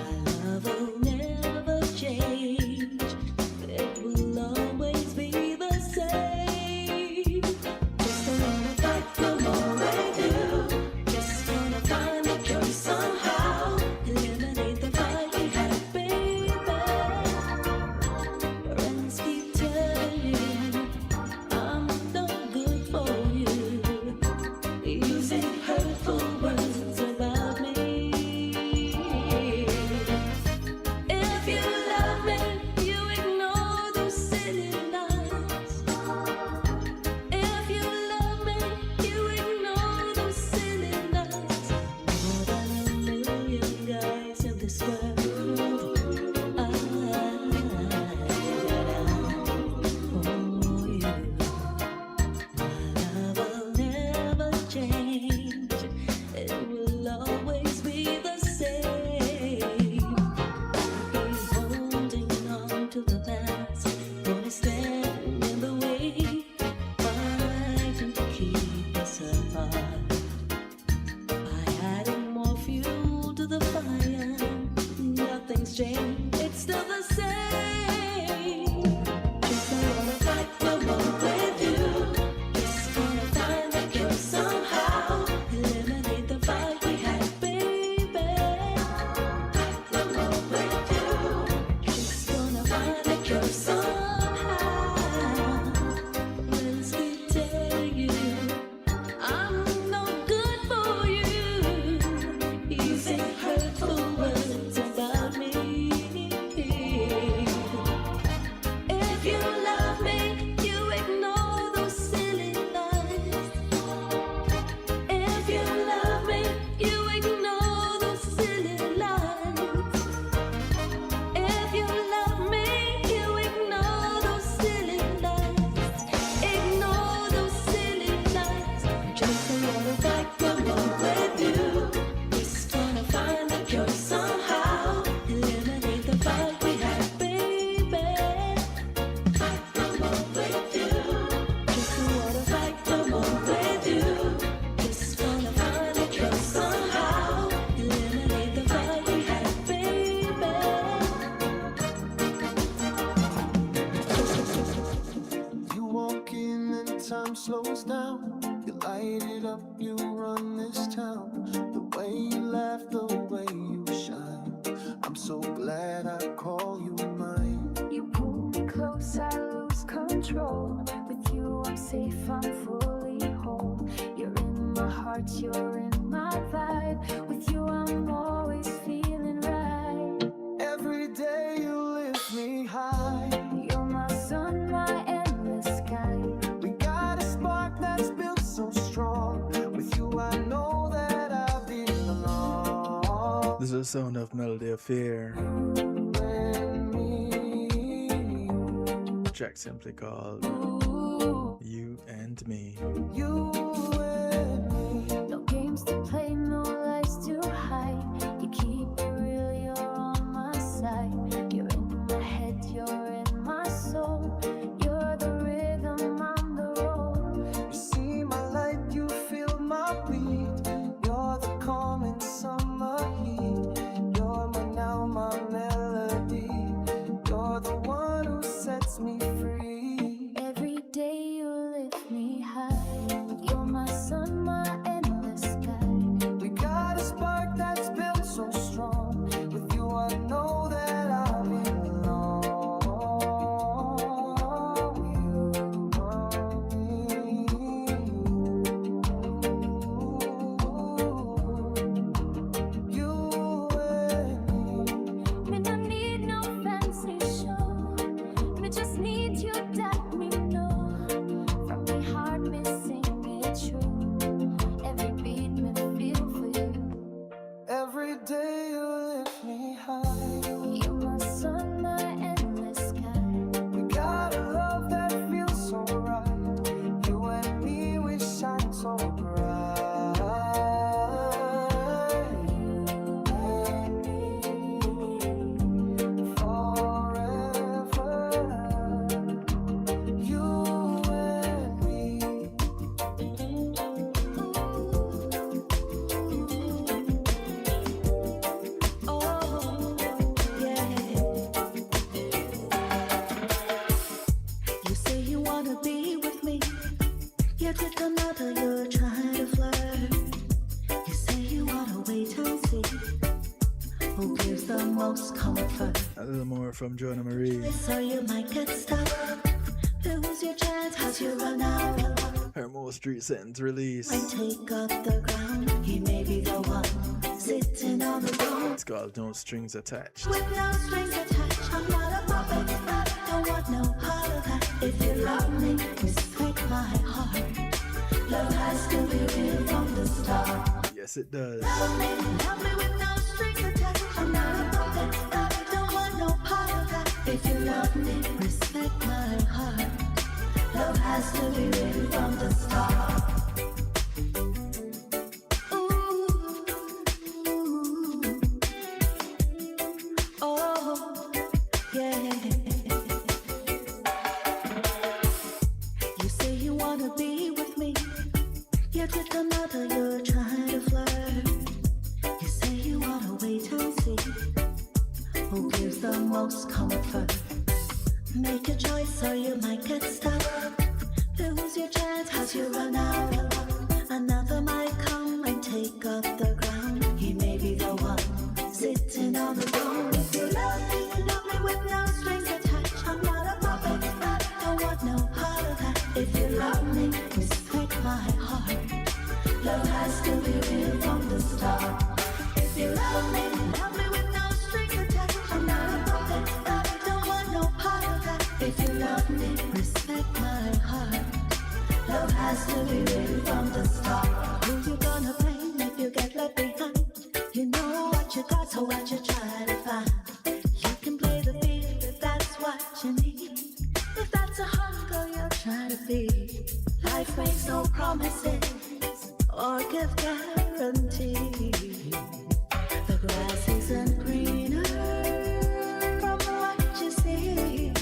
love will never change, it will always be the same. Just wanna fight the moment you, just wanna find a cure somehow, eliminate the fight we had, baby. Friends keep telling you I'm no good for you, using hurtful words about me. If you love me, you ignore those silly lies. If you love me, you ignore those silly lies. More than a million guys in this world, I for you. My love will never change, it will always be the same. Keep holding on to the past, gonna stand in the way, fighting to keep us apart. By adding more fuel to the fire, nothing's changed, it's still the same. Just wanna fight the war with you, just wanna find the cure somehow, eliminate the fight we had, baby. Fight the war with you, just wanna find the cure somehow. Let's keep telling you I'm no good for you, using hurtful words about me. If you love me, you ignore those silly lies. If you love me, you ignore those silly lies. If you love me, you ignore those silly lies. Ignore those silly lies. Just wanna fight the war with you, just wanna find a cure somehow, eliminate the fight we had, baby. Fight the war with you, just wanna fight the war with you, just wanna find a cure somehow, eliminate the fight we had, baby. You walk in and time slows down. You light it up, you run this town. The way you laugh, the way you shine. I'm so glad I call you mine. You pull me close, I lose control. With you, I'm safe, I'm fully whole. You're in my heart, you're in my vibe. With you, I'm always feeling right. Every day you lift me high. You're my sun, my endless sky. We got a spark that's built so strong. the sound of Melody Affair. Track simply called You and Me. You and me. No games to play, no lies to hide. You keep it real, you're on my side. You're in my head, you're in my soul. You're the rhythm, I'm the roll. You see my light, you feel my beat. You're the calm in summer heat. You're my now, my melody. You're the one who sets me free. Every day you lift me high. You're my sun, my endless sky. We got a spark that's built so strong. With you I know that I belong. You and me. Me no need no fancy show. Me just need you that me know. From me heart me sing it true. Every beat me feel for you. Every day you lift me high. You're my sun, my endless sky. We got a love that feels so right. You and me, we shine so bright. Forever. You and me. Oh, yeah. You say you wanna be with me. You take another, you're trying to flirt. You say you wanna wait and see who gives the most comfort. A little more from Joanna Marie. So you might get stuck. Lose your chance as you run out of luck. Her most recent release. And take up the ground. He may be the one sitting on the throne. It's called No Strings Attached. With no strings attached, I'm not a puppet. I don't want no part of that. If you love me, respect my heart. Love has to be real from the start. Yes, it does. Love me with no strings attached. I'm not a puppet. I don't want no part of that. If you love me, respect my heart. Love has to be real from the start. Oh, yeah. You say you wanna be with me. You take another, you're trying to flirt. You say you wanna wait and see who gives the most comfort. Make a choice or you might get stuck. Lose your chance as you run out of luck. Another might come and take up the ground. He may be the one sitting on the throne. If you love me with no strings attached. I'm not a puppet, I don't want no part of that. If you love me, respect my heart. Love has to be real from the start. If you love me with no strings attached. I'm not a puppet, I don't want no part of that. If you love me, respect my heart. Love has to be real from the start. Who you gonna blame if you get left behind? You know what you got, so what you try to find. You can play the field if that's what you need. If that's a hunger you're trying to feed. Life makes no promises or give guarantees. The grass isn't greener from what you see.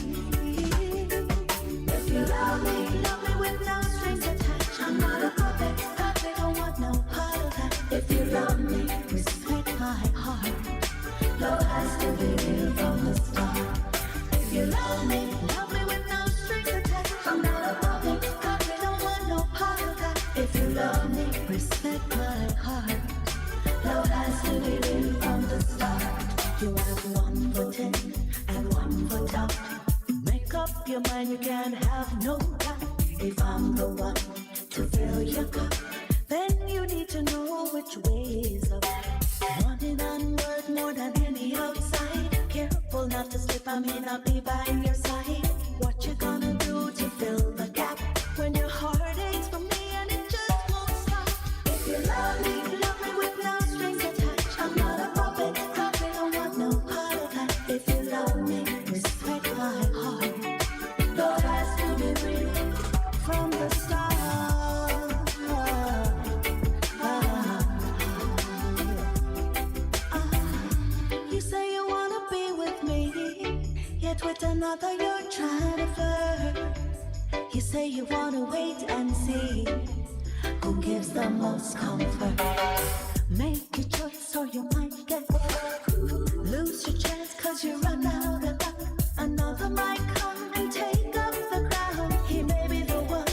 If you love me with no strings attached. I'm not a puppet, I don't want no part of that. If you love me, respect my heart. Love has to be real from the start. If you love me with no strings attached. I'm not a puppet, I don't want no part of that. If you love me, respect my heart. Love has to be real from the start. You have 1 foot in and 1 foot out. Make up your mind, you can't have no doubt. If I'm the one to fill your cup, then you need to know which way is up. Wanting onward more than any outside. Careful not to slip, I may not be by your side. What you gonna do to fill the gap when your heart aches for me and it just won't stop? If you love me with no strings attached. I'm not a puppet, yet another you're trying to flirt. You say you wanna wait and see who gives the most comfort. Make your choice or you might get lose your chance cause you run out of luck. Another might come and take up the crown. He may be the one.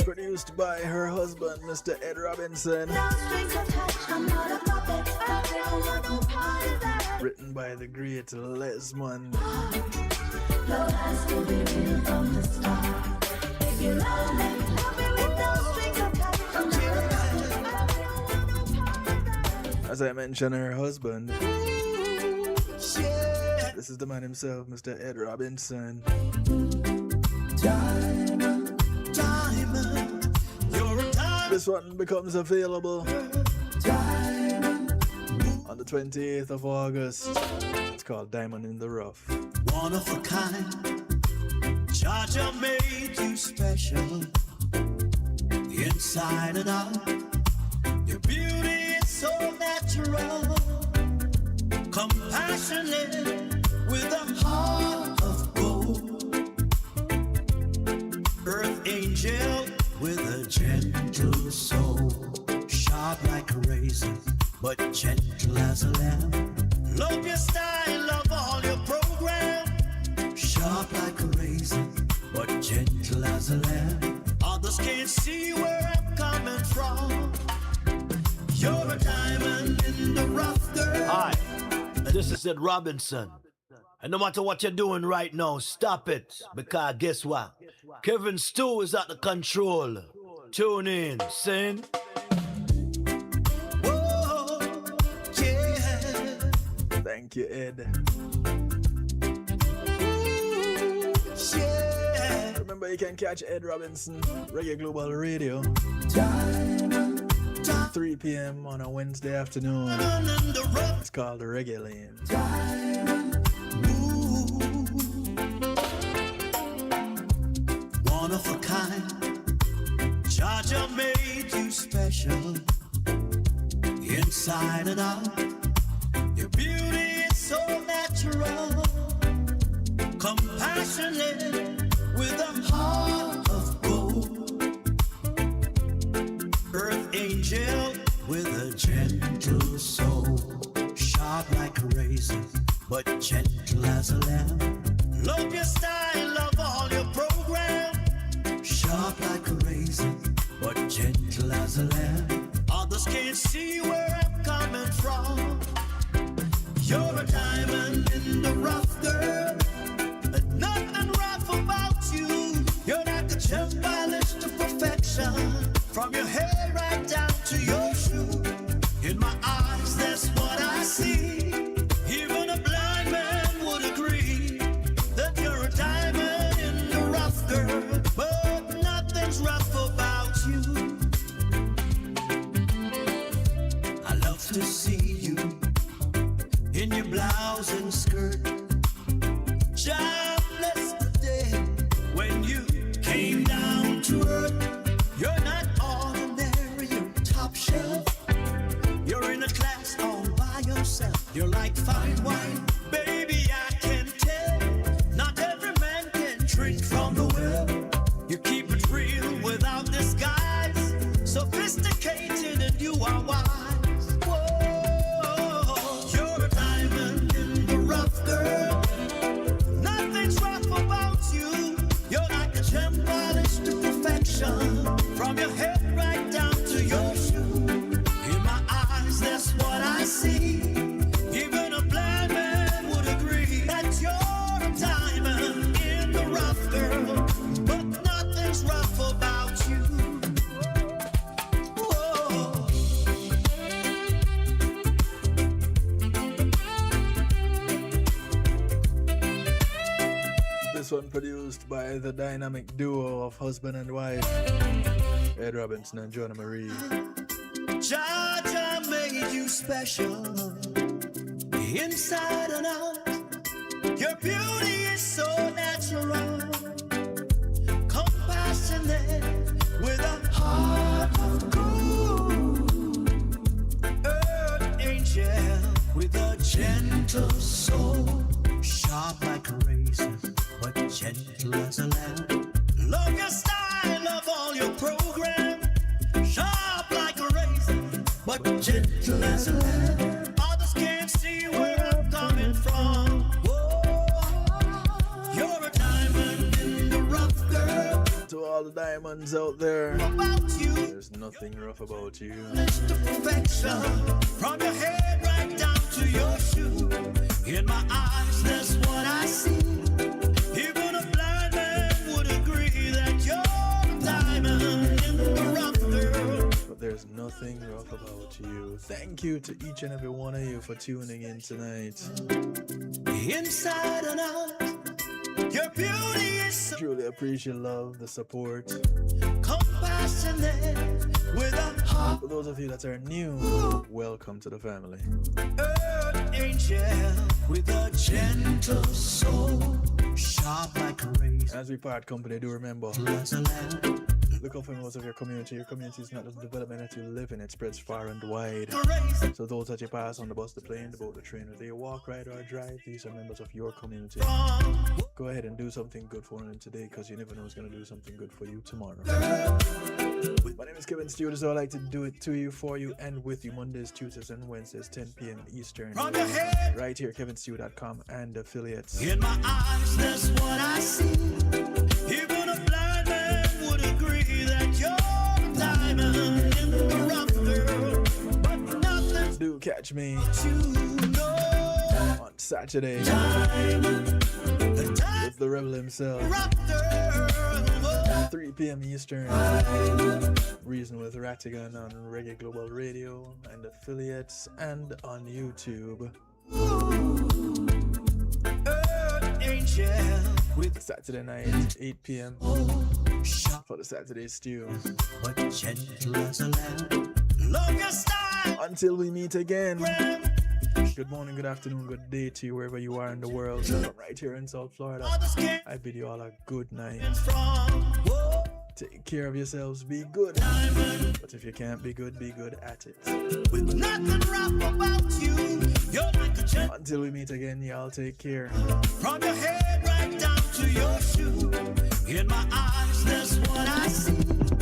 Produced by her husband, Mr. Ed Robinson. No strings attached, I'm not a puppet. I don't want no part of that. Written by the great Lesmond. Love has to be real from the start. If you love me with no strings attached. As I mentioned, her husband. This is the man himself, Mr. Ed Robinson. This one becomes available on the 28th of August. It's called Diamond in the Rough. One of a kind, Georgia made you special, inside and out. Your beauty is so natural, compassionate with a heart of gold. Earth angel with a gentle soul, sharp like a razor, but gentle as a lamb. Love your style, love all your program. Sharp like a razor, but gentle as a lamb. Others can't see where I'm coming from. You're a diamond in the rough, girl. Hi, this is Ed Robinson. And no matter what you're doing right now, stop it. Because guess what? Kevin Stew is at the control. Tune in, sing. Whoa, yeah. Thank you, Ed. Yeah. Remember, you can catch Ed Robinson, Reggae Global Radio, 3 p.m. on a Wednesday afternoon. It's called the Reggae Lane. One of a kind, Georgia made you special, inside and out. Your beauty is so natural, compassionate with a heart of gold. Earth angel with a gentle soul, sharp like a razor, but gentle as a lamb. Love your style, love all your program. Sharp like a razor, but gentle as a lamb. Others can't see where I'm coming from. You're a diamond in the rough, girl. And nothing rough about you. You're like a gem polished to perfection. From your hair right down to your shoe. In my eyes, that's what I see. Even a blind man would agree that you're a diamond in the rough, girl. But nothing's rough about you. I love to see you in your blouse and skirt. God bless the day when you came down to earth. You're not ordinary, you're top shelf. You're in a class all by yourself. You're like fine wine, baby, I can tell. Not every man can drink from the well. You keep it real without disguise. Sophisticated and you are wise. Whoa, you're a diamond in the rough, girl. Nothing's rough about you. You're like a gem polished to perfection. From your head right down to your shoe. In my eyes, that's what I see. Even a blind man would agree that you're a diamond in the rough, girl. But nothing's rough about you. Whoa. This one produced by the dynamic duo of husband and wife, Ed Robinson and Joanna Marie. Georgia made you special, inside and out. Your beauty is so natural, compassionate with a heart of gold. Earth angel with a gentle soul, sharp like a razor, gentle as a lamb. Love your style, love all your program. Sharp like a razor, but gentle as a lamb. Others can't see where I'm coming from. Whoa, you're a diamond in the rough, girl. To all the diamonds out there, there's nothing rough about you. Perfection, from your head right down to your shoe. In my eyes, that's what I see. Even a blind man would agree that you're a diamond in the rough, girl. But there's nothing rough about you. Thank you to each and every one of you for tuning in tonight. Inside and out, your beauty is so Truly appreciate love, the support. compassionate with a heart. For those of you that are new, welcome to the family. Earth angel with a gentle soul, sharp like a razor. As we part company, do remember, look out for members of your community. Your community is not just the development that you live in, it spreads far and wide. So those that you pass on the bus, the plane, the boat, the train, whether you walk, ride, or drive, these are members of your community. Go ahead and do something good for them today, because you never know who's going to do something good for you tomorrow. My name is Kevin Stewart, so I like to do it to you, for you, and with you Mondays, Tuesdays, and Wednesdays, 10 p.m. Eastern. Right here, kevinstewart.com and affiliates. In my eyes, that's what I see. Even a blind man would agree that you're a diamond in the rough, girl. But nothing Do catch me on Saturday with the rebel himself, 3 p.m. Eastern. Reason with Ratigan on Reggae Global Radio and affiliates, and on YouTube. Saturday night, 8 p.m. for the Saturday Stew. Until we meet again. Good morning, good afternoon, good day to you wherever you are in the world. From right here in South Florida, I bid you all a good night. Take care of yourselves, be good. But if you can't be good at it. With nothing rough about you, you're like a gentleman. Until we meet again, y'all take care. From your head right down to your shoe. In my eyes, that's what I see.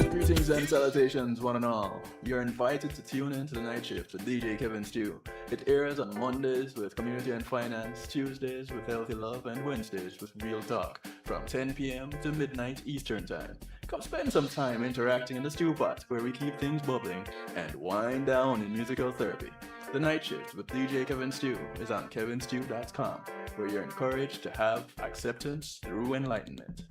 Greetings and salutations, one and all. You're invited to tune in to the night shift with DJ Kevin Stew. It airs on Mondays with Community and Finance, Tuesdays with Healthy Love, and Wednesdays with Real Talk from 10 p.m. to midnight Eastern Time. Come spend some time interacting in the stew pot where we keep things bubbling and wind down in musical therapy. The Night Shift with DJ Kevin Stew is on kevinstew.com, where you're encouraged to have acceptance through enlightenment.